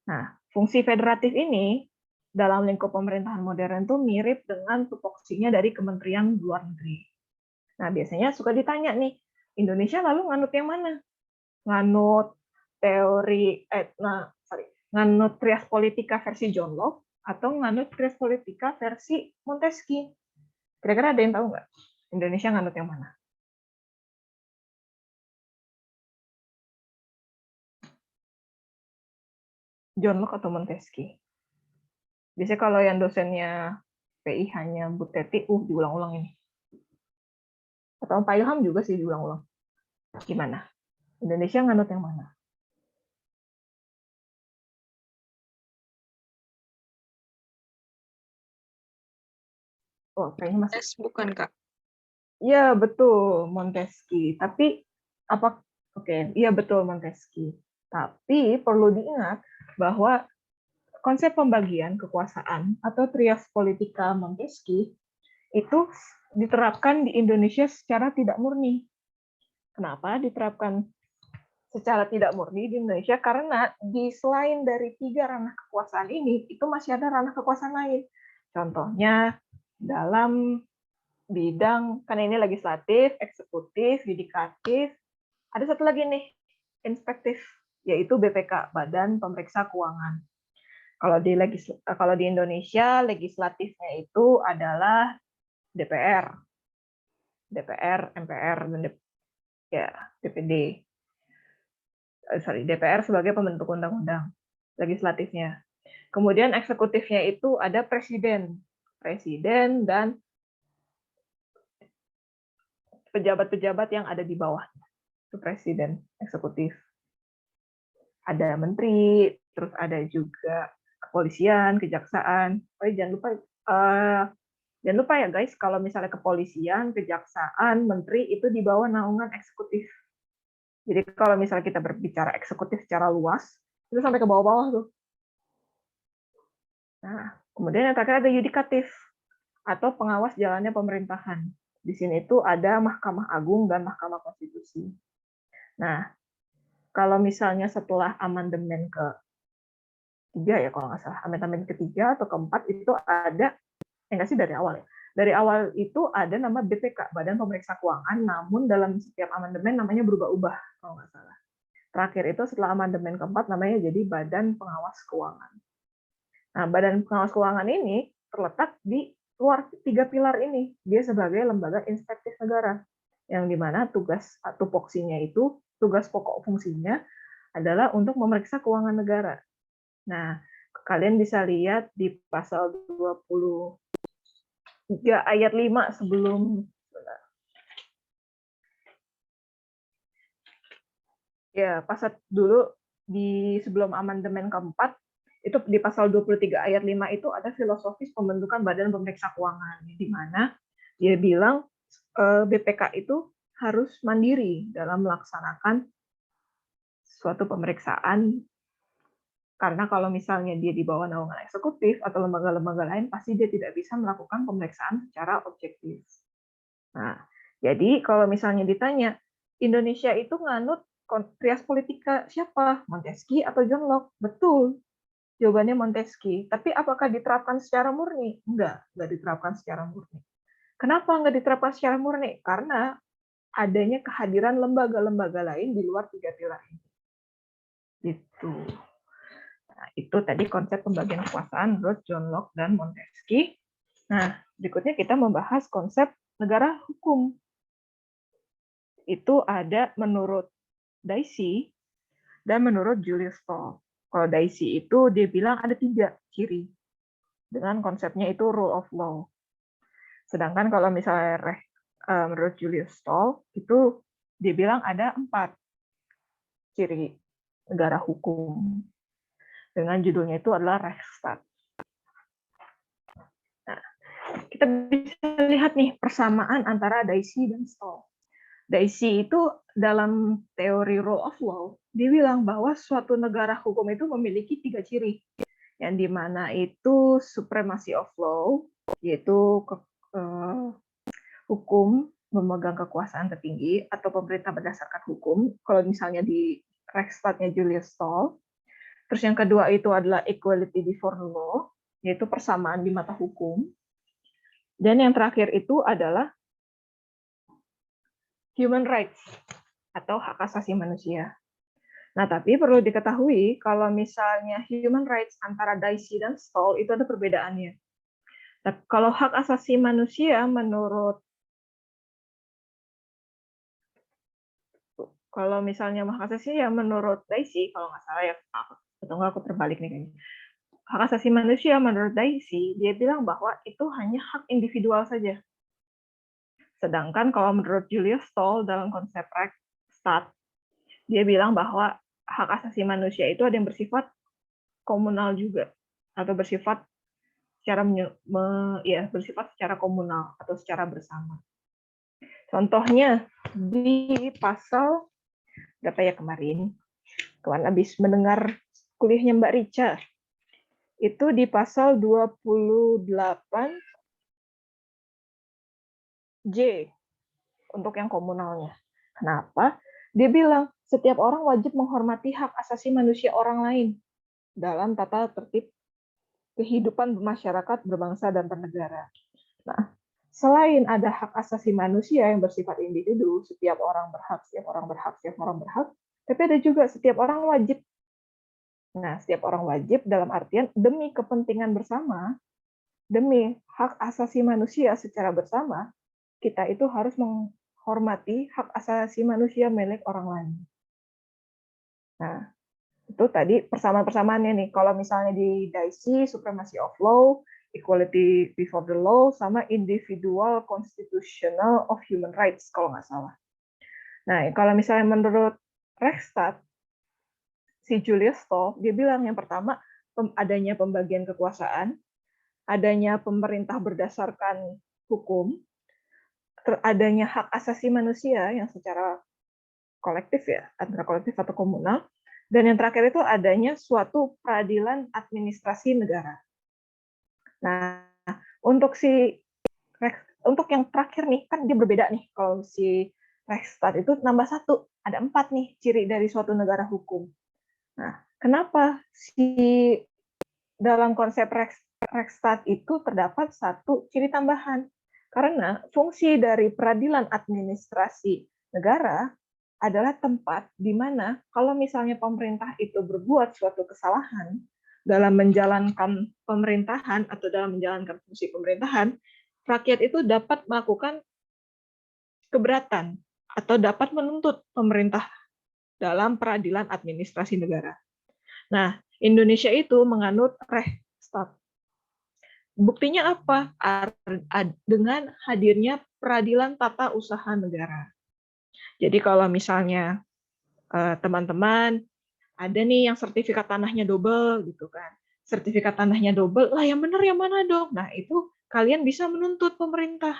Speaker 1: Nah, fungsi federatif ini dalam lingkup pemerintahan modern itu mirip dengan tupoksinya dari Kementerian Luar Negeri. Nah, biasanya suka ditanya nih, Indonesia lalu nganut yang mana? Nganut nganut trias politika versi John Locke atau nganut trias politika versi Montesquieu? Kira-kira ada yang tahu nggak? Indonesia nganut yang mana? John Locke atau Montesquieu? Biasanya kalau yang dosennya PI hanya Bu Teti, diulang-ulang ini. Atau Pak Ilham juga sih diulang-ulang. Gimana? Indonesia nganut yang mana? Oh, kayaknya masih.
Speaker 3: Bukan, Kak.
Speaker 1: Iya, betul, Montesquieu. Tapi, iya betul Montesquieu. Tapi perlu diingat bahwa konsep pembagian kekuasaan atau trias politika Montesquieu itu diterapkan di Indonesia secara tidak murni. Kenapa diterapkan secara tidak murni di Indonesia? Karena selain dari 3 ranah kekuasaan ini, itu masih ada ranah kekuasaan lain. Contohnya dalam bidang, kan ini legislatif, eksekutif, yudikatif, ada satu lagi nih, inspektif, yaitu BPK, Badan Pemeriksa Keuangan. Kalau di Indonesia, legislatifnya itu adalah DPR, MPR, dan DPD. DPR sebagai pembentuk undang-undang, legislatifnya. Kemudian eksekutifnya itu ada presiden dan pejabat-pejabat yang ada di bawahnya. Itu presiden, eksekutif. Ada menteri, terus ada juga kepolisian, kejaksaan. Jangan lupa ya guys, kalau misalnya kepolisian, kejaksaan, menteri itu di bawah naungan eksekutif. Jadi kalau misalnya kita berbicara eksekutif secara luas, itu sampai ke bawah-bawah tuh. Nah, kemudian yang terakhir ada yudikatif atau pengawas jalannya pemerintahan. Di sini itu ada Mahkamah Agung dan Mahkamah Konstitusi. Nah, kalau misalnya setelah amandemen ketiga ya kalau nggak salah, amandemen ketiga atau keempat itu ada, enggak sih dari awal ya. Dari awal itu ada nama BPK, Badan Pemeriksa Keuangan, namun dalam setiap amandemen namanya berubah-ubah kalau nggak salah. Terakhir itu setelah amandemen keempat namanya jadi Badan Pengawas Keuangan. Nah, Badan Pengawas Keuangan ini terletak di luar 3 pilar ini. Dia sebagai lembaga inspektif negara, yang dimana tugas atau tupoksinya itu, tugas pokok fungsinya adalah untuk memeriksa keuangan negara. Nah, kalian bisa lihat di pasal 23 ayat 5 sebelum pasal dulu sebelum amandemen keempat itu di pasal 23 ayat 5 itu ada filosofis pembentukan Badan Pemeriksa Keuangan, di mana dia bilang BPK itu harus mandiri dalam melaksanakan suatu pemeriksaan, karena kalau misalnya dia di bawah naungan eksekutif atau lembaga-lembaga lain, pasti dia tidak bisa melakukan pemeriksaan secara objektif. Nah, jadi kalau misalnya ditanya, Indonesia itu nganut trias politika siapa? Montesquieu atau John Locke? Betul. Jawabannya Montesquieu. Tapi apakah diterapkan secara murni? Enggak diterapkan secara murni. Kenapa enggak diterapkan secara murni? Karena adanya kehadiran lembaga-lembaga lain di luar tiga pilar ini. Gitu. Nah, itu tadi konsep pembagian kekuasaan menurut John Locke dan Montesquieu. Nah, berikutnya kita membahas konsep negara hukum. Itu ada menurut Dicey dan menurut Julius Stall. Kalau Dicey itu dia bilang ada 3 ciri dengan konsepnya itu rule of law. Sedangkan kalau misalnya menurut Julius Stall itu dia bilang ada 4 ciri negara hukum. Dengan judulnya itu adalah Rechtsstaat. Nah, kita bisa lihat nih persamaan antara Dicey dan Stall. Dicey itu dalam teori rule of law, dia bilang bahwa suatu negara hukum itu memiliki 3 ciri, yang dimana itu supremacy of law, yaitu hukum memegang kekuasaan tertinggi atau pemerintah berdasarkan hukum. Kalau misalnya di Rechtsstaatnya Julius Stall. Terus yang kedua itu adalah equality before the law, yaitu persamaan di mata hukum. Dan yang terakhir itu adalah human rights atau hak asasi manusia. Nah, tapi perlu diketahui kalau misalnya human rights antara Dicey dan Stall itu ada perbedaannya. Nah, kalau hak asasi manusia menurut hak asasi ya menurut Dicey, kalau nggak salah ya, atau nggak aku terbalik nih kayaknya. Hak asasi manusia menurut Dicey, dia bilang bahwa itu hanya hak individual saja. Sedangkan kalau menurut Julius Stall dalam konsep Rechtsstaat, dia bilang bahwa hak asasi manusia itu ada yang bersifat komunal juga, atau bersifat secara komunal atau secara bersama. Contohnya di pasal berapa ya kemarin habis mendengar kuliahnya Mbak Rica, itu di pasal 28J untuk yang komunalnya. Kenapa? Dia bilang setiap orang wajib menghormati hak asasi manusia orang lain dalam tata tertib kehidupan masyarakat berbangsa dan bernegara. Nah, selain ada hak asasi manusia yang bersifat individu, setiap orang berhak, tapi ada juga setiap orang wajib. Nah, setiap orang wajib dalam artian demi kepentingan bersama, demi hak asasi manusia secara bersama, kita itu harus menghormati hak asasi manusia milik orang lain. Nah, itu tadi persamaan-persamaannya nih. Kalau misalnya di Dicey, supremacy of law, equality before the law, sama individual constitutional of human rights, kalau nggak salah. Nah, kalau misalnya menurut Rechtsstaat, si Julius Stall, dia bilang yang pertama, adanya pembagian kekuasaan, adanya pemerintah berdasarkan hukum, adanya hak asasi manusia yang secara kolektif ya, antara kolektif atau komunal, dan yang terakhir itu adanya suatu peradilan administrasi negara. Nah, untuk yang terakhir nih, kan dia berbeda nih. Kalau si Rechtsstaat itu nambah 1, ada 4 nih ciri dari suatu negara hukum. Nah, kenapa dalam konsep Rechtsstaat itu terdapat 1 ciri tambahan? Karena fungsi dari peradilan administrasi negara adalah tempat di mana kalau misalnya pemerintah itu berbuat suatu kesalahan dalam menjalankan pemerintahan atau dalam menjalankan fungsi pemerintahan, rakyat itu dapat melakukan keberatan atau dapat menuntut pemerintah dalam peradilan administrasi negara. Nah, Indonesia itu menganut Rechtsstaat. Buktinya apa? Dengan hadirnya peradilan tata usaha negara. Jadi kalau misalnya teman-teman ada nih yang sertifikat tanahnya double gitu kan. Sertifikat tanahnya double, lah yang benar yang mana dong? Nah, itu kalian bisa menuntut pemerintah.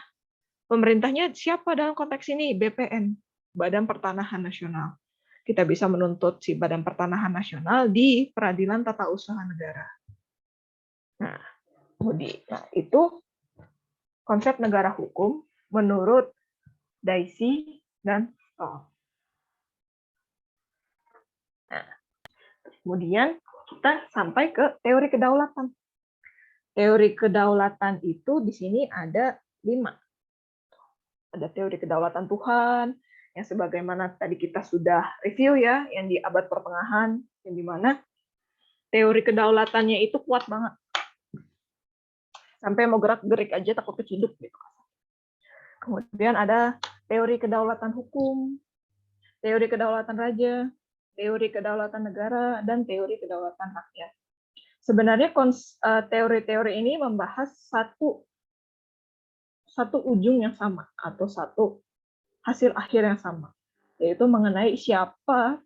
Speaker 1: Pemerintahnya siapa dalam konteks ini? BPN, Badan Pertanahan Nasional. kita bisa menuntut si Badan Pertanahan Nasional di Peradilan Tata Usaha Negara. Nah, itu konsep negara hukum menurut Dicey dan Stoll. Nah, kemudian kita sampai ke teori kedaulatan. Teori kedaulatan itu di sini ada 5. Ada teori kedaulatan Tuhan, yang sebagaimana tadi kita sudah review ya, yang di abad pertengahan, yang dimana teori kedaulatannya itu kuat banget. Sampai mau gerak-gerik aja takut keciduk gitu. Kemudian ada teori kedaulatan hukum, teori kedaulatan raja, teori kedaulatan negara, dan teori kedaulatan rakyat. Sebenarnya teori-teori ini membahas satu ujung yang sama atau satu hasil akhir yang sama, yaitu mengenai siapa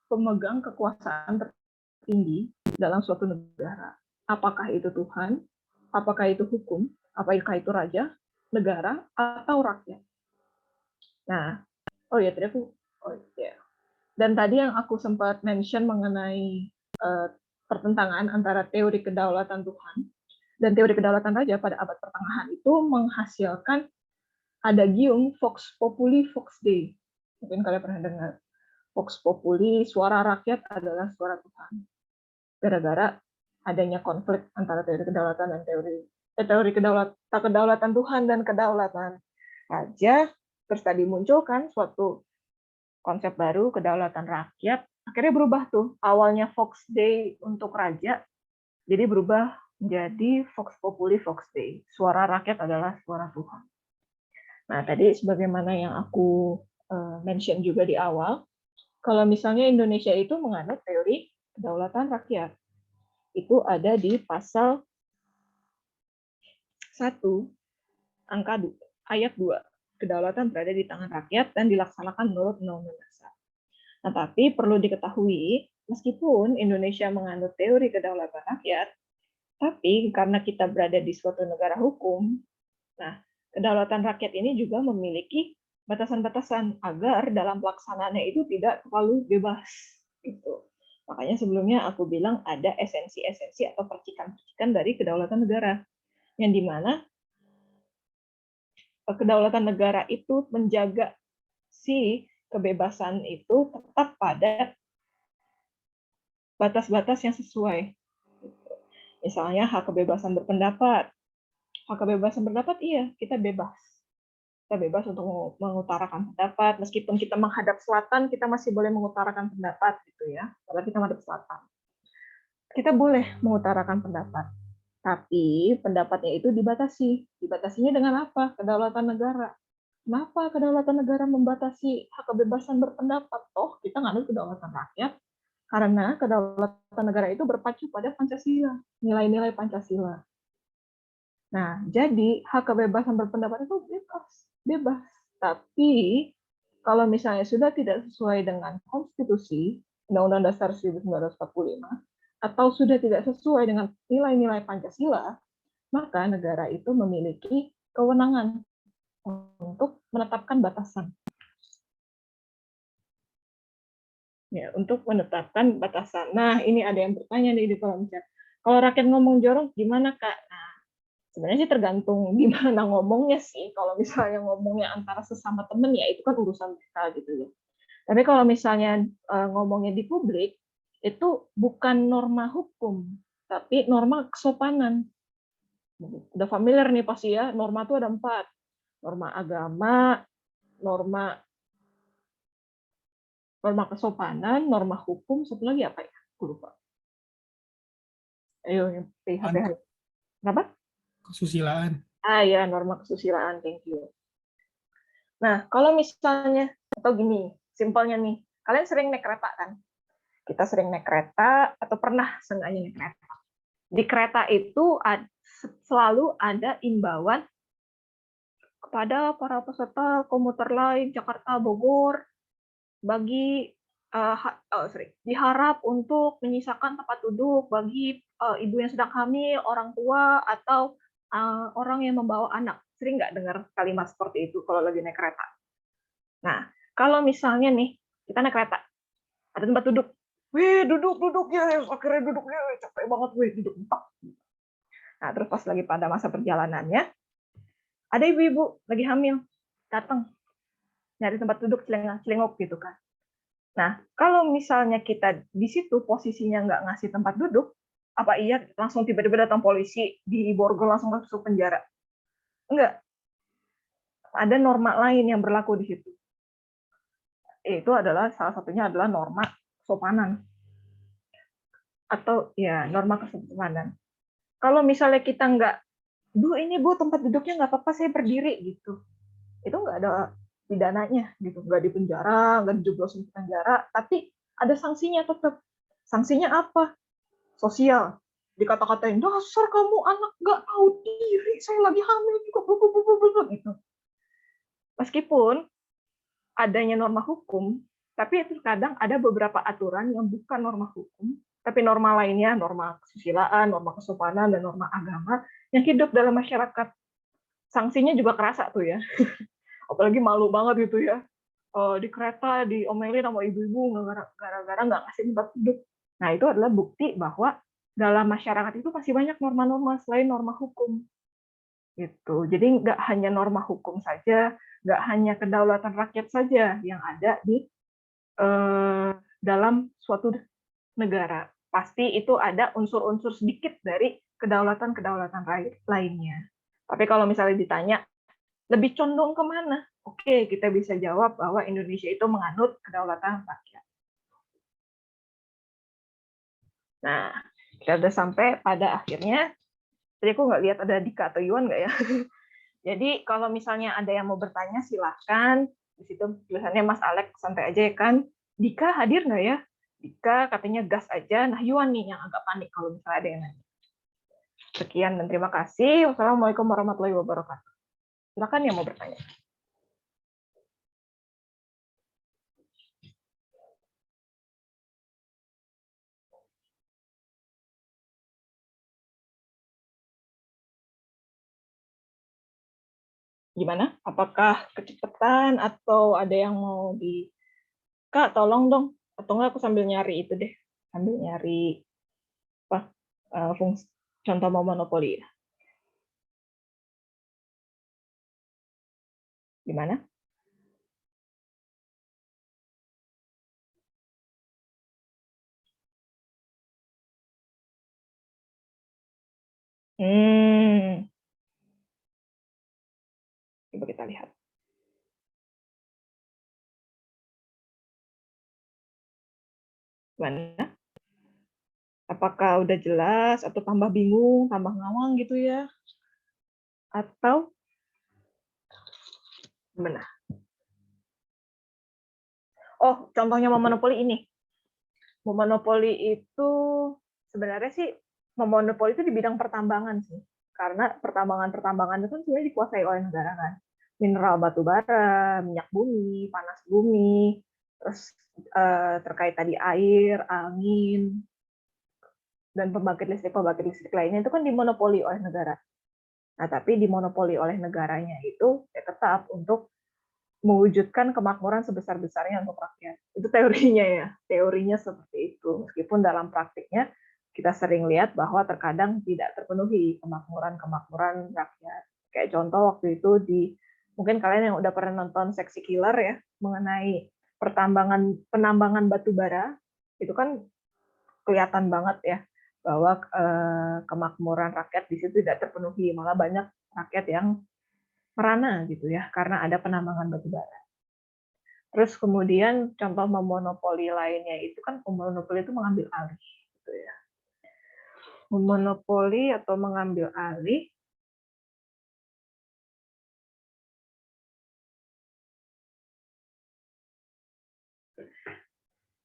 Speaker 1: pemegang kekuasaan tertinggi dalam suatu negara. Apakah itu Tuhan, apakah itu hukum, apakah itu raja, negara, atau rakyat. Nah, dan tadi yang aku sempat mention mengenai pertentangan antara teori kedaulatan Tuhan dan teori kedaulatan raja pada abad pertengahan itu menghasilkan adagium Vox Populi Vox Dei. Mungkin kalian pernah dengar. Vox Populi, suara rakyat adalah suara Tuhan. Gara-gara adanya konflik antara teori kedaulatan dan teori kedaulatan Tuhan dan kedaulatan raja, terus tadi munculkan suatu konsep baru, kedaulatan rakyat. Akhirnya berubah tuh. Awalnya Vox Dei untuk raja, jadi berubah menjadi Vox Populi Vox Dei. Suara rakyat adalah suara Tuhan. Nah, tadi sebagaimana yang aku mention juga di awal, kalau misalnya Indonesia itu menganut teori kedaulatan rakyat. Itu ada di pasal 1, angka 2, ayat 2. Kedaulatan berada di tangan rakyat dan dilaksanakan menurut Undang-Undang Dasar. Nah, tapi perlu diketahui, meskipun Indonesia menganut teori kedaulatan rakyat, tapi karena kita berada di suatu negara hukum, nah, kedaulatan rakyat ini juga memiliki batasan-batasan agar dalam pelaksanaannya itu tidak terlalu bebas. Gitu. Makanya sebelumnya aku bilang ada esensi-esensi atau percikan-percikan dari kedaulatan negara, yang dimana kedaulatan negara itu menjaga si kebebasan itu tetap pada batas-batas yang sesuai. Misalnya hak kebebasan berpendapat. Hak kebebasan berpendapat, iya, kita bebas. Kita bebas untuk mengutarakan pendapat. Meskipun kita menghadap selatan, kita masih boleh mengutarakan pendapat, gitu ya. Kalau kita menghadap selatan, kita boleh mengutarakan pendapat. Tapi pendapatnya itu dibatasi. Dibatasinya dengan apa? Kedaulatan negara. Kenapa kedaulatan negara membatasi hak kebebasan berpendapat? Toh kita nganut kedaulatan rakyat, karena kedaulatan negara itu berpacu pada Pancasila, nilai-nilai Pancasila. Nah, jadi hak kebebasan berpendapat itu bebas. Tapi kalau misalnya sudah tidak sesuai dengan konstitusi, Undang-Undang Dasar 1945, atau sudah tidak sesuai dengan nilai-nilai Pancasila, maka negara itu memiliki kewenangan untuk menetapkan batasan. Ya, untuk menetapkan batasan. Nah, ini ada yang bertanya nih di kolom chat. Kalau rakyat ngomong jorok, gimana, Kak? Nah, sebenarnya sih tergantung gimana ngomongnya sih. Kalau misalnya ngomongnya antara sesama temen, ya itu kan urusan mereka gitu ya. Tapi kalau misalnya ngomongnya di publik, itu bukan norma hukum, tapi norma kesopanan. Udah familiar nih pasti ya, norma itu ada 4. Norma agama, norma kesopanan, norma hukum, satu lagi apa ya? Aku lupa. Ayo, yang PHPH. Kenapa?
Speaker 2: Kesusilaan.
Speaker 1: Ya, norma kesusilaan, thank you. Nah, kalau misalnya, atau gini, simpelnya nih, kalian sering naik kereta kan? Kita sering naik kereta, atau pernah seenggaknya naik kereta. Di kereta itu selalu ada imbauan kepada para peserta komuter lain Jakarta Bogor bagi diharap untuk menyisakan tempat duduk bagi ibu yang sedang hamil, orang tua, atau orang yang membawa anak. Sering nggak dengar kalimat seperti itu kalau lagi naik kereta? Nah, kalau misalnya nih kita naik kereta, Ada tempat duduk. Wih, duduk ya, akhirnya duduk ya, capek banget, wih, duduk mentok. Nah, terus pas lagi pada masa perjalanannya, ada ibu-ibu lagi hamil, datang nyari tempat duduk celengak-celengok gitu kan. Nah, kalau misalnya kita di situ posisinya nggak ngasih tempat duduk, apa iya langsung tiba-tiba datang polisi, di borgol langsung masuk penjara? Enggak. Ada norma lain yang berlaku di situ. Itu adalah salah satunya adalah norma kesopanan. Atau ya norma kesopanan. Kalau misalnya kita nggak, Bu, ini Bu tempat duduknya nggak apa-apa, saya berdiri gitu. Itu nggak ada pidananya gitu, nggak dipenjara, nggak dijeblosin ke penjara, tapi ada sanksinya tetap. Sanksinya apa? Sosial. Dikata-katain, dasar kamu anak nggak tahu diri, saya lagi hamil juga, gitu. Meskipun adanya norma hukum, tapi itu kadang ada beberapa aturan yang bukan norma hukum, tapi norma lainnya, norma kesusilaan, norma kesopanan, dan norma agama yang hidup dalam masyarakat. Sanksinya juga kerasa tuh ya. Apalagi malu banget gitu ya. Di kereta diomelin sama ibu-ibu gara-gara nggak ngasih tempat duduk. Nah, itu adalah bukti bahwa dalam masyarakat itu masih banyak norma-norma selain norma hukum. Gitu. Jadi nggak hanya norma hukum saja, nggak hanya kedaulatan rakyat saja yang ada di dalam suatu negara. Pasti itu ada unsur-unsur sedikit dari kedaulatan-kedaulatan lainnya. Tapi kalau misalnya ditanya, lebih condong kemana? Oke, kita bisa jawab bahwa Indonesia itu menganut kedaulatan rakyat. Nah, kita udah sampai pada akhirnya. Tadi aku nggak lihat ada Dika atau Yuan nggak ya? Jadi kalau misalnya ada yang mau bertanya, silahkan. Di situ tulisannya Mas Alex, santai aja ya kan. Dika hadir nggak ya? Dika katanya gas aja. Nah, Yuan nih yang agak panik kalau misalnya ada yang nanya. Sekian dan terima kasih. Wassalamualaikum warahmatullahi wabarakatuh. Silakan yang mau bertanya. Gimana? Apakah kecepatan atau ada yang mau di... Kak, tolong dong. Atau enggak aku sambil nyari itu deh. Sambil nyari apa? Fungsi contoh mau monopoli. Gimana? Coba kita lihat. Gimana? Apakah udah jelas atau tambah bingung, tambah ngawang gitu ya? Atau gimana? Oh, contohnya memonopoli ini. Memonopoli itu sebenarnya sih memonopoli itu di bidang pertambangan sih. Karena pertambangan itu kan sebenarnya dikuasai oleh negara kan. Mineral batu bara, minyak bumi, panas bumi, terus terkait tadi air, angin, dan pembangkit listrik lainnya itu kan dimonopoli oleh negara. Nah, tapi dimonopoli oleh negaranya itu ya tetap untuk mewujudkan kemakmuran sebesar-besarnya untuk rakyat. Itu teorinya ya, teorinya seperti itu. Meskipun dalam praktiknya kita sering lihat bahwa terkadang tidak terpenuhi kemakmuran-kemakmuran rakyat. Kayak contoh waktu itu mungkin kalian yang udah pernah nonton Seksi Killer ya, mengenai penambangan batu bara, itu kan kelihatan banget ya bahwa kemakmuran rakyat di situ tidak terpenuhi, malah banyak rakyat yang merana gitu ya karena ada penambangan batu bara. Terus kemudian contoh memonopoli lainnya itu kan memonopoli itu mengambil alih gitu ya. Memonopoli atau mengambil alih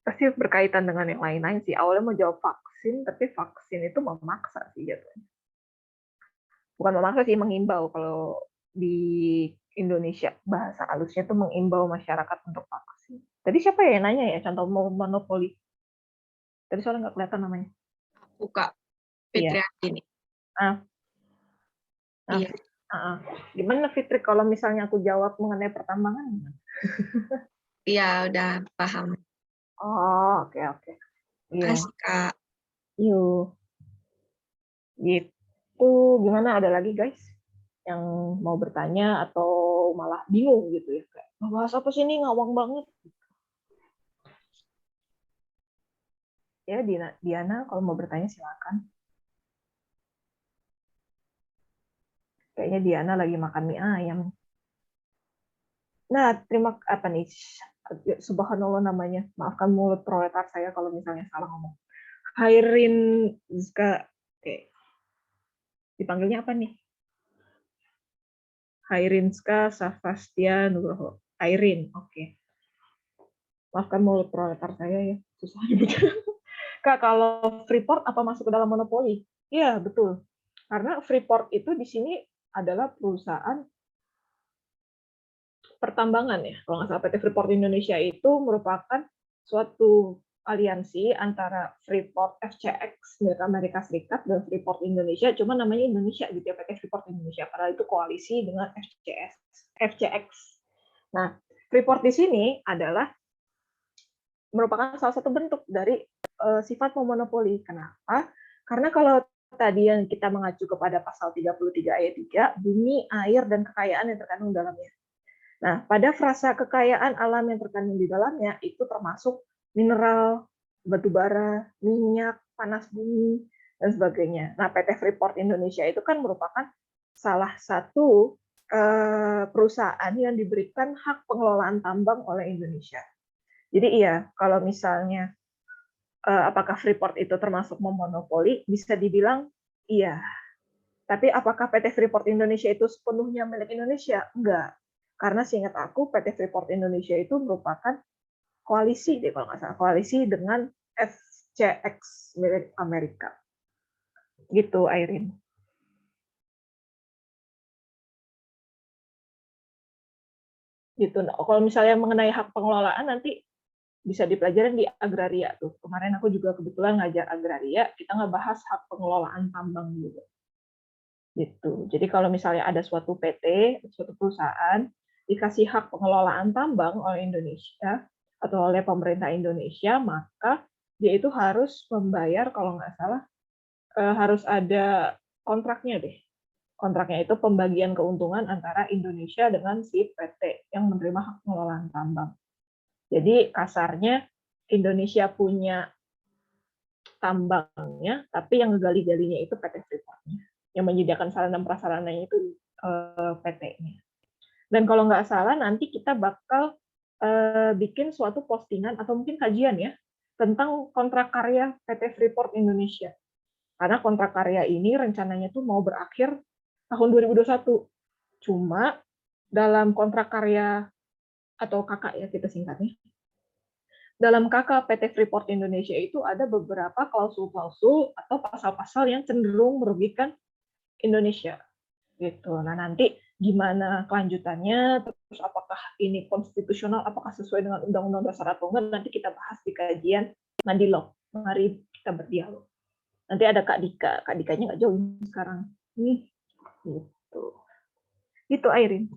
Speaker 1: pasti berkaitan dengan yang lain-lain sih. Awalnya mau jawab vaksin, tapi vaksin itu memaksa sih jatuhnya. Bukan memaksa sih, mengimbau. Kalau di Indonesia bahasa halusnya itu mengimbau masyarakat untuk vaksin. Tadi siapa ya yang nanya ya contoh monopoli? Tadi soalnya nggak kelihatan namanya.
Speaker 3: Buka Fitri ini.
Speaker 1: Iya. Gimana Fitri kalau misalnya aku jawab mengenai pertambangan?
Speaker 3: Iya, udah paham.
Speaker 1: Oh, oke oke. Iya.
Speaker 3: Makasih, Kak.
Speaker 1: Yuk. Gitu. Gimana, ada lagi guys yang mau bertanya atau malah bingung gitu ya? Kayak, "Mau bahas apa sih ini, ngawang banget." Ya, Diana kalau mau bertanya silakan. Kayaknya Diana lagi makan mie ayam. Nah, terima apa nih? Subhanallah namanya. Maafkan mulut proletar saya kalau misalnya salah ngomong. Hairin Zka. Oke. Dipanggilnya apa nih? Hairinska Safastia Nugroho. Airin, oke. Maafkan mulut proletar saya ya. Susah nyebutnya. Kak, kalau Freeport apa masuk ke dalam monopoli? Iya, betul. Karena Freeport itu di sini adalah perusahaan pertambangan ya. Kalau nggak salah PT Freeport Indonesia itu merupakan suatu aliansi antara Freeport FCX milik Amerika Serikat dan Freeport Indonesia, cuma namanya Indonesia gitu ya, PT Freeport Indonesia. Padahal itu koalisi dengan FCX. Nah, Freeport di sini adalah merupakan salah satu bentuk dari sifat memonopoli. Kenapa? Karena kalau tadi yang kita mengacu kepada pasal 33 ayat 3, bumi, air, dan kekayaan yang terkandung dalamnya. Nah, pada frasa kekayaan alam yang terkandung di dalamnya itu termasuk mineral, batu bara, minyak, panas bumi, dan sebagainya. Nah, PT Freeport Indonesia itu kan merupakan salah satu perusahaan yang diberikan hak pengelolaan tambang oleh Indonesia. Jadi iya, kalau misalnya apakah Freeport itu termasuk memonopoli, bisa dibilang iya. Tapi apakah PT Freeport Indonesia itu sepenuhnya milik Indonesia? Enggak. Karena seingat aku, PT Freeport Indonesia itu merupakan koalisi, deh kalau nggak salah, koalisi dengan FCX milik Amerika. Gitu, Airin. Gitu. Nah, kalau misalnya mengenai hak pengelolaan, nanti bisa dipelajari di agraria tuh. Kemarin aku juga kebetulan ngajar agraria, kita ngebahas hak pengelolaan tambang juga. Gitu. Jadi kalau misalnya ada suatu PT, suatu perusahaan dikasih hak pengelolaan tambang oleh Indonesia atau oleh pemerintah Indonesia, maka dia itu harus membayar, kalau nggak salah harus ada kontraknya deh. Kontraknya itu pembagian keuntungan antara Indonesia dengan si PT yang menerima hak pengelolaan tambang. Jadi kasarnya Indonesia punya tambangnya, tapi yang ngegali-galinya itu PT Freeport-nya. Yang menyediakan sarana prasarananya itu PT-nya. Dan kalau nggak salah nanti kita bakal bikin suatu postingan atau mungkin kajian ya tentang kontrak karya PT Freeport Indonesia. Karena kontrak karya ini rencananya tuh mau berakhir tahun 2021. Cuma dalam kontrak karya atau KK ya kita singkatnya, dalam KK PT Freeport Indonesia itu ada beberapa klausul-klausul atau pasal-pasal yang cenderung merugikan Indonesia gitu. Nah, nanti gimana kelanjutannya, terus apakah ini konstitusional, apakah sesuai dengan Undang-Undang Dasar atau enggak, nanti kita bahas di kajian Mandilog. Mari kita berdialog. Nanti ada Kak Dika. Kak Dikanya nggak jauh sekarang. Nih, gitu. Gitu, Airin.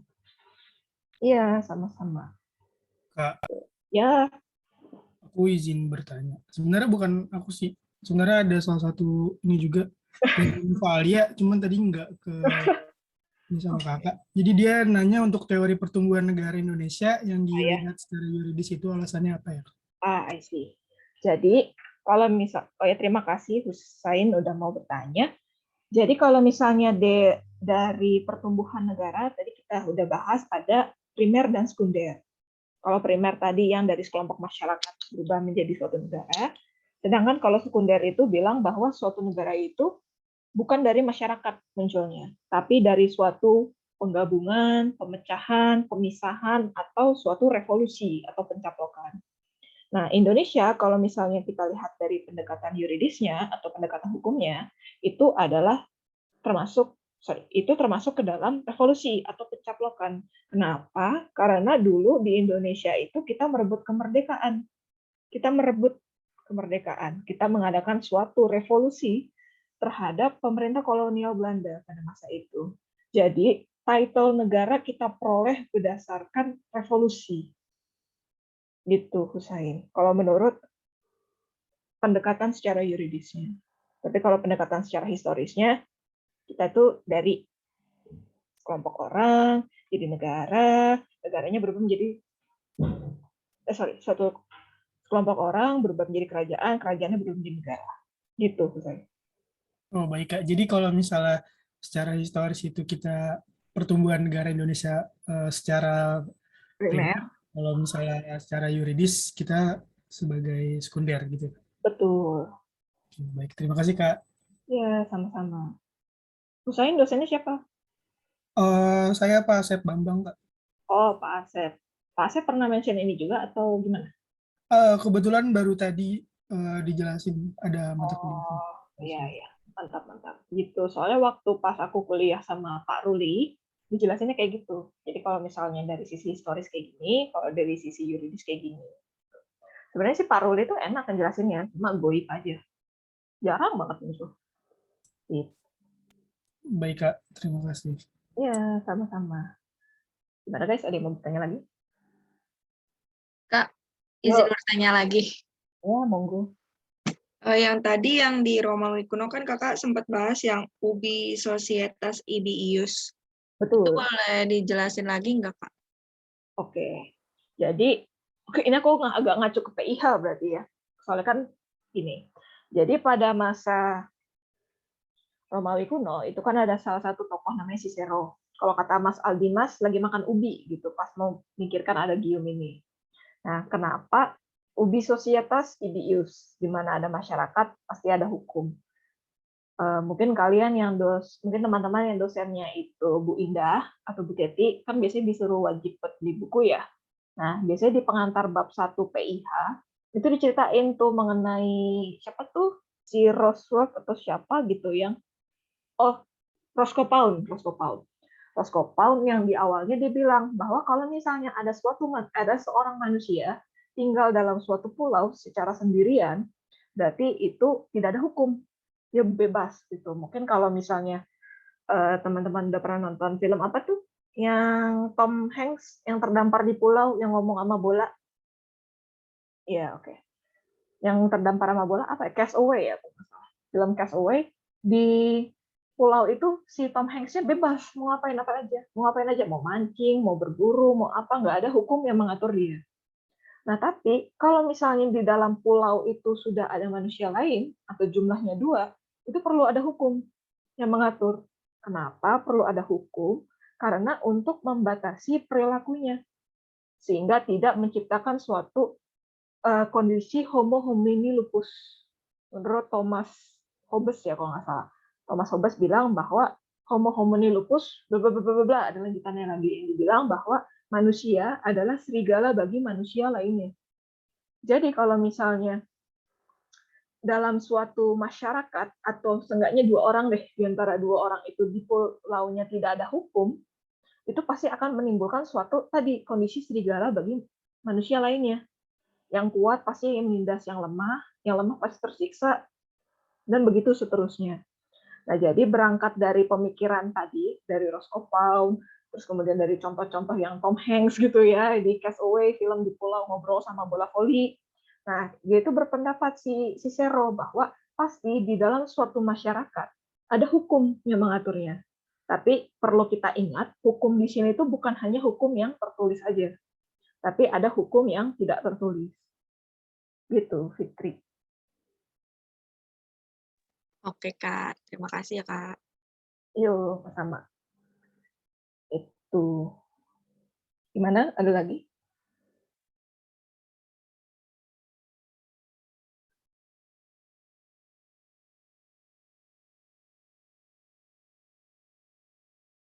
Speaker 1: Iya, sama-sama.
Speaker 2: Kak,
Speaker 1: Ya,
Speaker 2: aku izin bertanya. Sebenarnya bukan aku sih. Sebenarnya ada salah satu ini juga dari Valia, cuman tadi nggak ke ini sama kakak. Jadi dia nanya untuk teori pertumbuhan negara Indonesia yang
Speaker 1: ya.
Speaker 2: dilihat secara yuridis itu alasannya apa ya?
Speaker 1: I see. Jadi, kalau ya terima kasih Husain udah mau bertanya. Jadi kalau misalnya dari pertumbuhan negara, tadi kita udah bahas ada primer dan sekunder. Kalau primer tadi yang dari sekelompok masyarakat berubah menjadi suatu negara, sedangkan kalau sekunder itu bilang bahwa suatu negara itu bukan dari masyarakat munculnya, tapi dari suatu penggabungan, pemecahan, pemisahan, atau suatu revolusi atau pencaplokan. Nah, Indonesia kalau misalnya kita lihat dari pendekatan yuridisnya atau pendekatan hukumnya, itu adalah termasuk ke dalam revolusi atau pencaplokan. Kenapa? Karena dulu di Indonesia itu kita merebut kemerdekaan. Kita mengadakan suatu revolusi terhadap pemerintah kolonial Belanda pada masa itu. Jadi, title negara kita peroleh berdasarkan revolusi. Gitu, Husain. Kalau menurut pendekatan secara yuridisnya. Tapi kalau pendekatan secara historisnya, kita tuh dari kelompok orang, jadi negara, negaranya berubah menjadi, suatu kelompok orang berubah menjadi kerajaan, kerajaannya berubah menjadi negara. Gitu, Husain.
Speaker 2: Oh, baik, Kak. Jadi kalau misalnya secara historis itu kita pertumbuhan negara Indonesia secara primer,
Speaker 1: Primer,
Speaker 2: kalau misalnya secara yuridis kita sebagai sekunder gitu.
Speaker 1: betul.
Speaker 2: Oke, baik, terima kasih, Kak.
Speaker 1: Ya, sama-sama. Husain dosennya siapa?
Speaker 2: Saya Pak Asep Bambang, Kak.
Speaker 1: Oh, Pak Asep. Pak Asep pernah mention ini juga atau gimana?
Speaker 2: Kebetulan baru tadi dijelasin ada mata kuliah.
Speaker 1: Oh, iya, iya. Mantap, mantap. Gitu. Soalnya waktu pas aku kuliah sama Pak Ruli, dijelasinnya kayak gitu. Jadi kalau misalnya dari sisi historis kayak gini, kalau dari sisi yuridis kayak gini. Sebenarnya sih Pak Ruli itu enak ngejelasinnya, cuma goib aja. Jarang banget musuh. Gitu.
Speaker 2: Baik, Kak. Terima kasih.
Speaker 1: Ya, sama-sama. Gimana guys? Ada yang mau bertanya lagi?
Speaker 3: Kak, izin
Speaker 1: Yuk.
Speaker 3: bertanya lagi.
Speaker 1: Ya, monggo.
Speaker 3: Yang tadi yang di Romawi kuno kan kakak sempat bahas yang ubi societas ibiius. Itu
Speaker 1: Betul.
Speaker 3: boleh dijelasin lagi nggak, Kak?
Speaker 1: Oke. Jadi, oke, ini aku agak ngacu ke PIH berarti ya. Soalnya kan gini. Jadi pada masa Romawi kuno itu kan ada salah satu tokoh namanya Cicero. Kalau kata Mas Aldimas lagi makan ubi gitu pas mau mikirkan ada gium ini. Nah, kenapa ubi societas ibius, di mana ada masyarakat pasti ada hukum. Mungkin kalian yang mungkin teman-teman yang dosennya itu Bu Indah atau Bu Teti kan biasanya disuruh wajib beli buku ya. Nah, biasanya di pengantar bab 1 PIH itu diceritain tuh mengenai siapa tuh si Rosworth atau siapa gitu yang Roscoe Pound, Roscoe Pound yang di awalnya dia bilang bahwa kalau misalnya ada seorang manusia tinggal dalam suatu pulau secara sendirian, berarti itu tidak ada hukum, dia bebas gitu. Mungkin kalau misalnya teman-teman udah pernah nonton film apa tuh yang Tom Hanks yang terdampar di pulau yang ngomong sama bola, ya oke, yang terdampar sama bola apa ya? Castaway ya, film Castaway di pulau itu si Tom Hanks-nya bebas mau ngapain aja, mau mancing, mau berburu, mau apa, nggak ada hukum yang mengatur dia. Nah tapi kalau misalnya di dalam pulau itu sudah ada manusia lain atau jumlahnya 2, itu perlu ada hukum yang mengatur. Kenapa perlu ada hukum? Karena untuk membatasi perilakunya sehingga tidak menciptakan suatu kondisi homo homini lupus. Menurut Thomas Hobbes ya kalau nggak salah. Thomas Hobbes bilang bahwa homo homini lupus bla bla bla bla, ada lanjutannya lagi yang dibilang bahwa manusia adalah serigala bagi manusia lainnya. Jadi kalau misalnya dalam suatu masyarakat atau seenggaknya 2 orang deh di antara 2 orang itu di pulaunya tidak ada hukum, itu pasti akan menimbulkan suatu tadi kondisi serigala bagi manusia lainnya. Yang kuat pasti menindas yang lemah pasti tersiksa, dan begitu seterusnya. Nah, jadi berangkat dari pemikiran tadi, dari Roscoe Pound, terus kemudian dari contoh-contoh yang Tom Hanks gitu ya, di Castaway, film di pulau ngobrol sama bola voli. Nah, dia itu berpendapat si Cicero bahwa pasti di dalam suatu masyarakat ada hukum yang mengaturnya. Tapi perlu kita ingat, hukum di sini itu bukan hanya hukum yang tertulis aja, tapi ada hukum yang tidak tertulis. Gitu, Fitri.
Speaker 3: Oke, Kak. Terima kasih ya, Kak.
Speaker 1: Yuk, sama. Itu. Gimana? Ada lagi?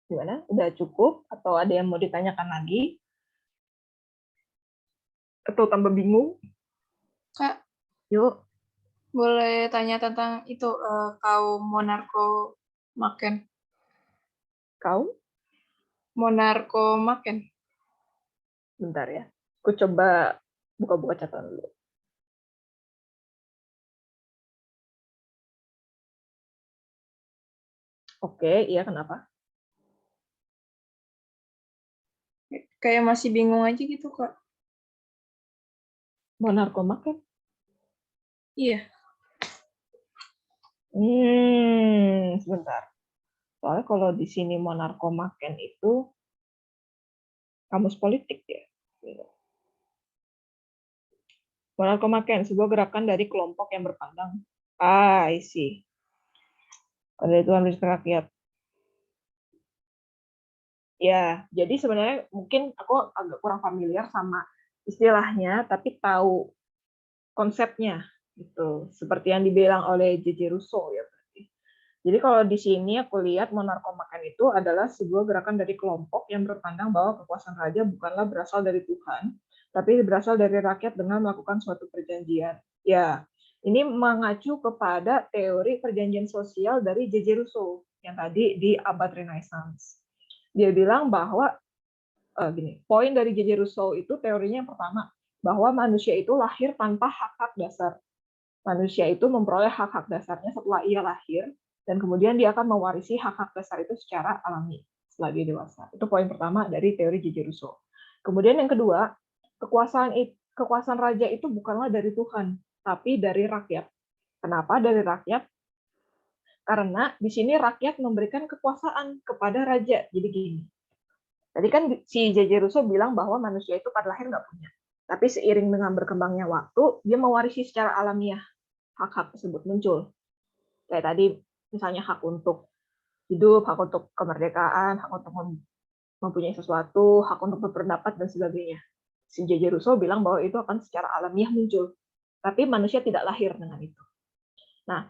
Speaker 1: Gimana? Udah cukup? Atau ada yang mau ditanyakan lagi? Atau tambah bingung?
Speaker 4: Kak,
Speaker 1: Yuk.
Speaker 4: boleh tanya tentang itu kaum Monarchomachen.
Speaker 1: Kau?
Speaker 4: Monarchomachen.
Speaker 1: Bentar ya. Aku coba buka-buka catatan dulu. Oke, iya kenapa?
Speaker 4: Kayak masih bingung aja gitu, Kak.
Speaker 1: Monarkomaken?
Speaker 4: Iya.
Speaker 1: Sebentar. Soalnya kalau di sini monarkomaken itu kamus politik ya. Monarkomaken, sebuah gerakan dari kelompok yang berpandang. I see. Pada Tuhan rakyat. Ya, jadi sebenarnya mungkin aku agak kurang familiar sama istilahnya, tapi tahu konsepnya gitu. Seperti yang dibilang oleh J.J. Rousseau ya. Jadi kalau di sini aku lihat monarkomaken itu adalah sebuah gerakan dari kelompok yang berpandang bahwa kekuasaan raja bukanlah berasal dari Tuhan, tapi berasal dari rakyat dengan melakukan suatu perjanjian. Ya, ini mengacu kepada teori perjanjian sosial dari J.J. Rousseau yang tadi di abad Renaissance. Dia bilang bahwa poin dari J.J. Rousseau itu teorinya yang pertama, bahwa manusia itu lahir tanpa hak-hak dasar. Manusia itu memperoleh hak-hak dasarnya setelah ia lahir, dan kemudian dia akan mewarisi hak-hak dasar itu secara alami setelah dia dewasa. Itu poin pertama dari teori J.J. Rousseau. Kemudian yang kedua, kekuasaan raja itu bukanlah dari Tuhan, tapi dari rakyat. Kenapa dari rakyat? Karena di sini rakyat memberikan kekuasaan kepada raja. Jadi gini, tadi kan si J.J. Rousseau bilang bahwa manusia itu pada lahir nggak punya. Tapi seiring dengan berkembangnya waktu, dia mewarisi secara alamiah hak-hak tersebut muncul. Kayak tadi, misalnya hak untuk hidup, hak untuk kemerdekaan, hak untuk mempunyai sesuatu, hak untuk berpendapat, dan sebagainya. Si J.J. Rousseau bilang bahwa itu akan secara alamiah muncul. Tapi manusia tidak lahir dengan itu. Nah,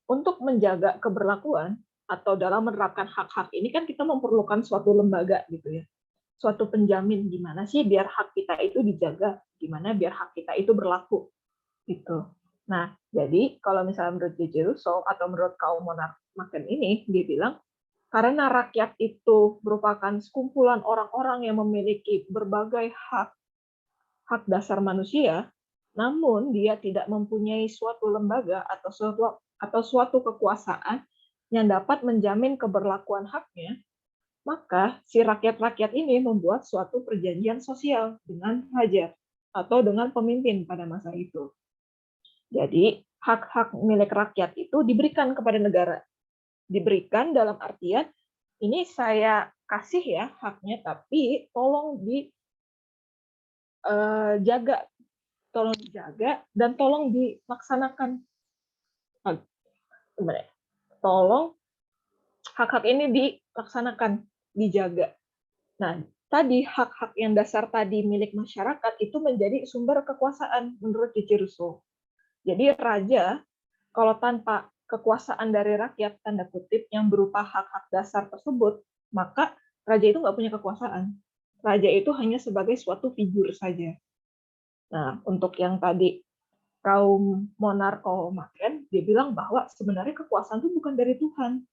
Speaker 1: untuk menjaga keberlakuan atau dalam menerapkan hak-hak ini kan kita memerlukan suatu lembaga gitu ya. Suatu penjamin gimana sih biar hak kita itu dijaga, gimana biar hak kita itu berlaku gitu. Nah, jadi kalau misalnya menurut J.J. Rousseau atau menurut kaum monarkomaken ini, dia bilang karena rakyat itu merupakan sekumpulan orang-orang yang memiliki berbagai hak dasar manusia, namun dia tidak mempunyai suatu lembaga atau suatu kekuasaan yang dapat menjamin keberlakuan haknya, maka si rakyat-rakyat ini membuat suatu perjanjian sosial dengan raja atau dengan pemimpin pada masa itu. Jadi, hak-hak milik rakyat itu diberikan kepada negara. Diberikan dalam artian, ini saya kasih ya haknya, tapi tolong dijaga. Tolong dijaga, dan tolong dilaksanakan. Tolong hak-hak ini dilaksanakan, dijaga. Nah, tadi hak-hak yang dasar tadi milik masyarakat itu menjadi sumber kekuasaan menurut J.J. Rousseau. Jadi raja, kalau tanpa kekuasaan dari rakyat, tanda kutip, yang berupa hak-hak dasar tersebut, maka raja itu nggak punya kekuasaan. Raja itu hanya sebagai suatu figur saja. Nah, untuk yang tadi kaum monarkomaken, dia bilang bahwa sebenarnya kekuasaan itu bukan dari Tuhan,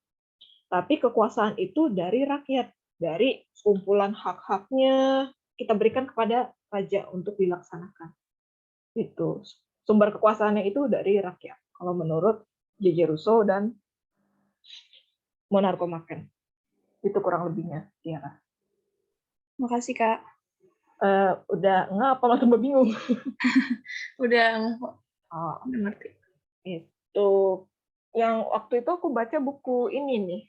Speaker 1: tapi kekuasaan itu dari rakyat, dari kumpulan hak-haknya kita berikan kepada raja untuk dilaksanakan. Itu sumber kekuasaannya itu dari rakyat. Kalau menurut J.J. Rousseau dan monarkomaken, itu kurang lebihnya. Tiara.
Speaker 4: Makasih, Kak.
Speaker 1: Udah nggak apa langsung bingung?
Speaker 4: Udah
Speaker 1: ngerti. Itu yang waktu itu aku baca buku ini nih.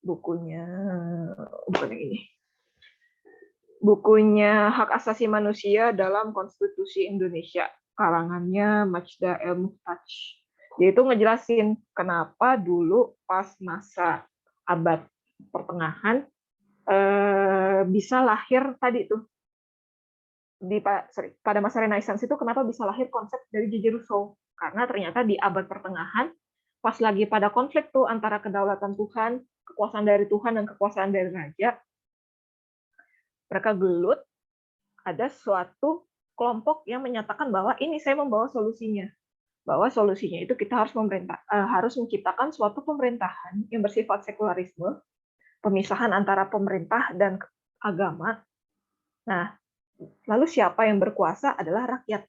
Speaker 1: Bukunya bukan yang ini. Bukunya Hak Asasi Manusia dalam Konstitusi Indonesia, karangannya Majda El-Muhtaj. Dia itu ngejelasin kenapa dulu pas masa abad pertengahan bisa lahir tadi tuh pada masa Renaissance itu kenapa bisa lahir konsep dari J.J. Rousseau, karena ternyata di abad pertengahan pas lagi pada konflik tuh antara kedaulatan Tuhan, kekuasaan dari Tuhan dan kekuasaan dari raja, mereka gelut, ada suatu kelompok yang menyatakan bahwa ini saya membawa solusinya, bahwa solusinya itu kita harus menciptakan suatu pemerintahan yang bersifat sekularisme, pemisahan antara pemerintah dan agama. Nah, lalu siapa yang berkuasa adalah rakyat.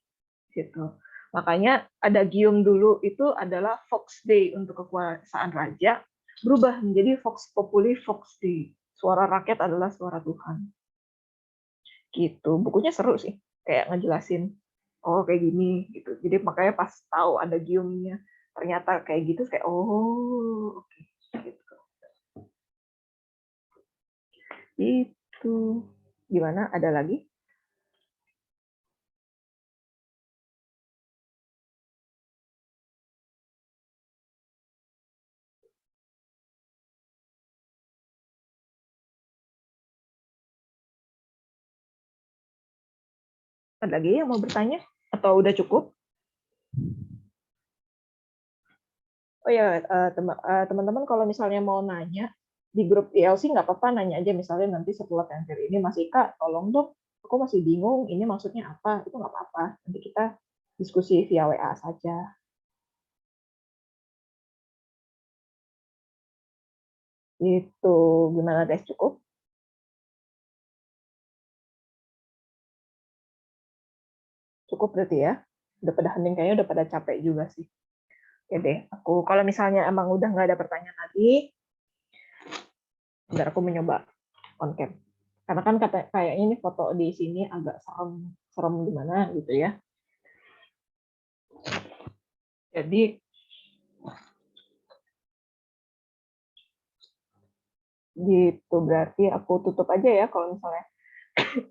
Speaker 1: Gitu. Makanya ada gium dulu itu adalah Vox Dei untuk kekuasaan raja, berubah menjadi Vox Populi Vox Dei. Suara rakyat adalah suara Tuhan. Gitu. Bukunya seru sih, kayak ngejelasin oh kayak gini gitu. Jadi makanya pas tahu ada giumnya ternyata kayak gitu kayak oh oke gitu. Itu gimana? Ada lagi? Ada lagi yang mau bertanya? Atau udah cukup? Oh ya, teman-teman kalau misalnya mau nanya di grup ILC nggak apa-apa nanya aja misalnya nanti setelah tender ini masih Kak, tolong dong, aku masih bingung ini maksudnya apa, itu nggak apa-apa. Nanti kita diskusi via WA saja. Itu gimana guys, cukup? Cukup berarti ya? Udah pada hening kayaknya udah pada capek juga sih. Oke deh, aku kalau misalnya emang udah nggak ada pertanyaan lagi, biar aku mencoba on cam. Karena kan kayaknya ini foto di sini agak serem gimana gitu ya. Jadi gitu berarti aku tutup aja ya kalau misalnya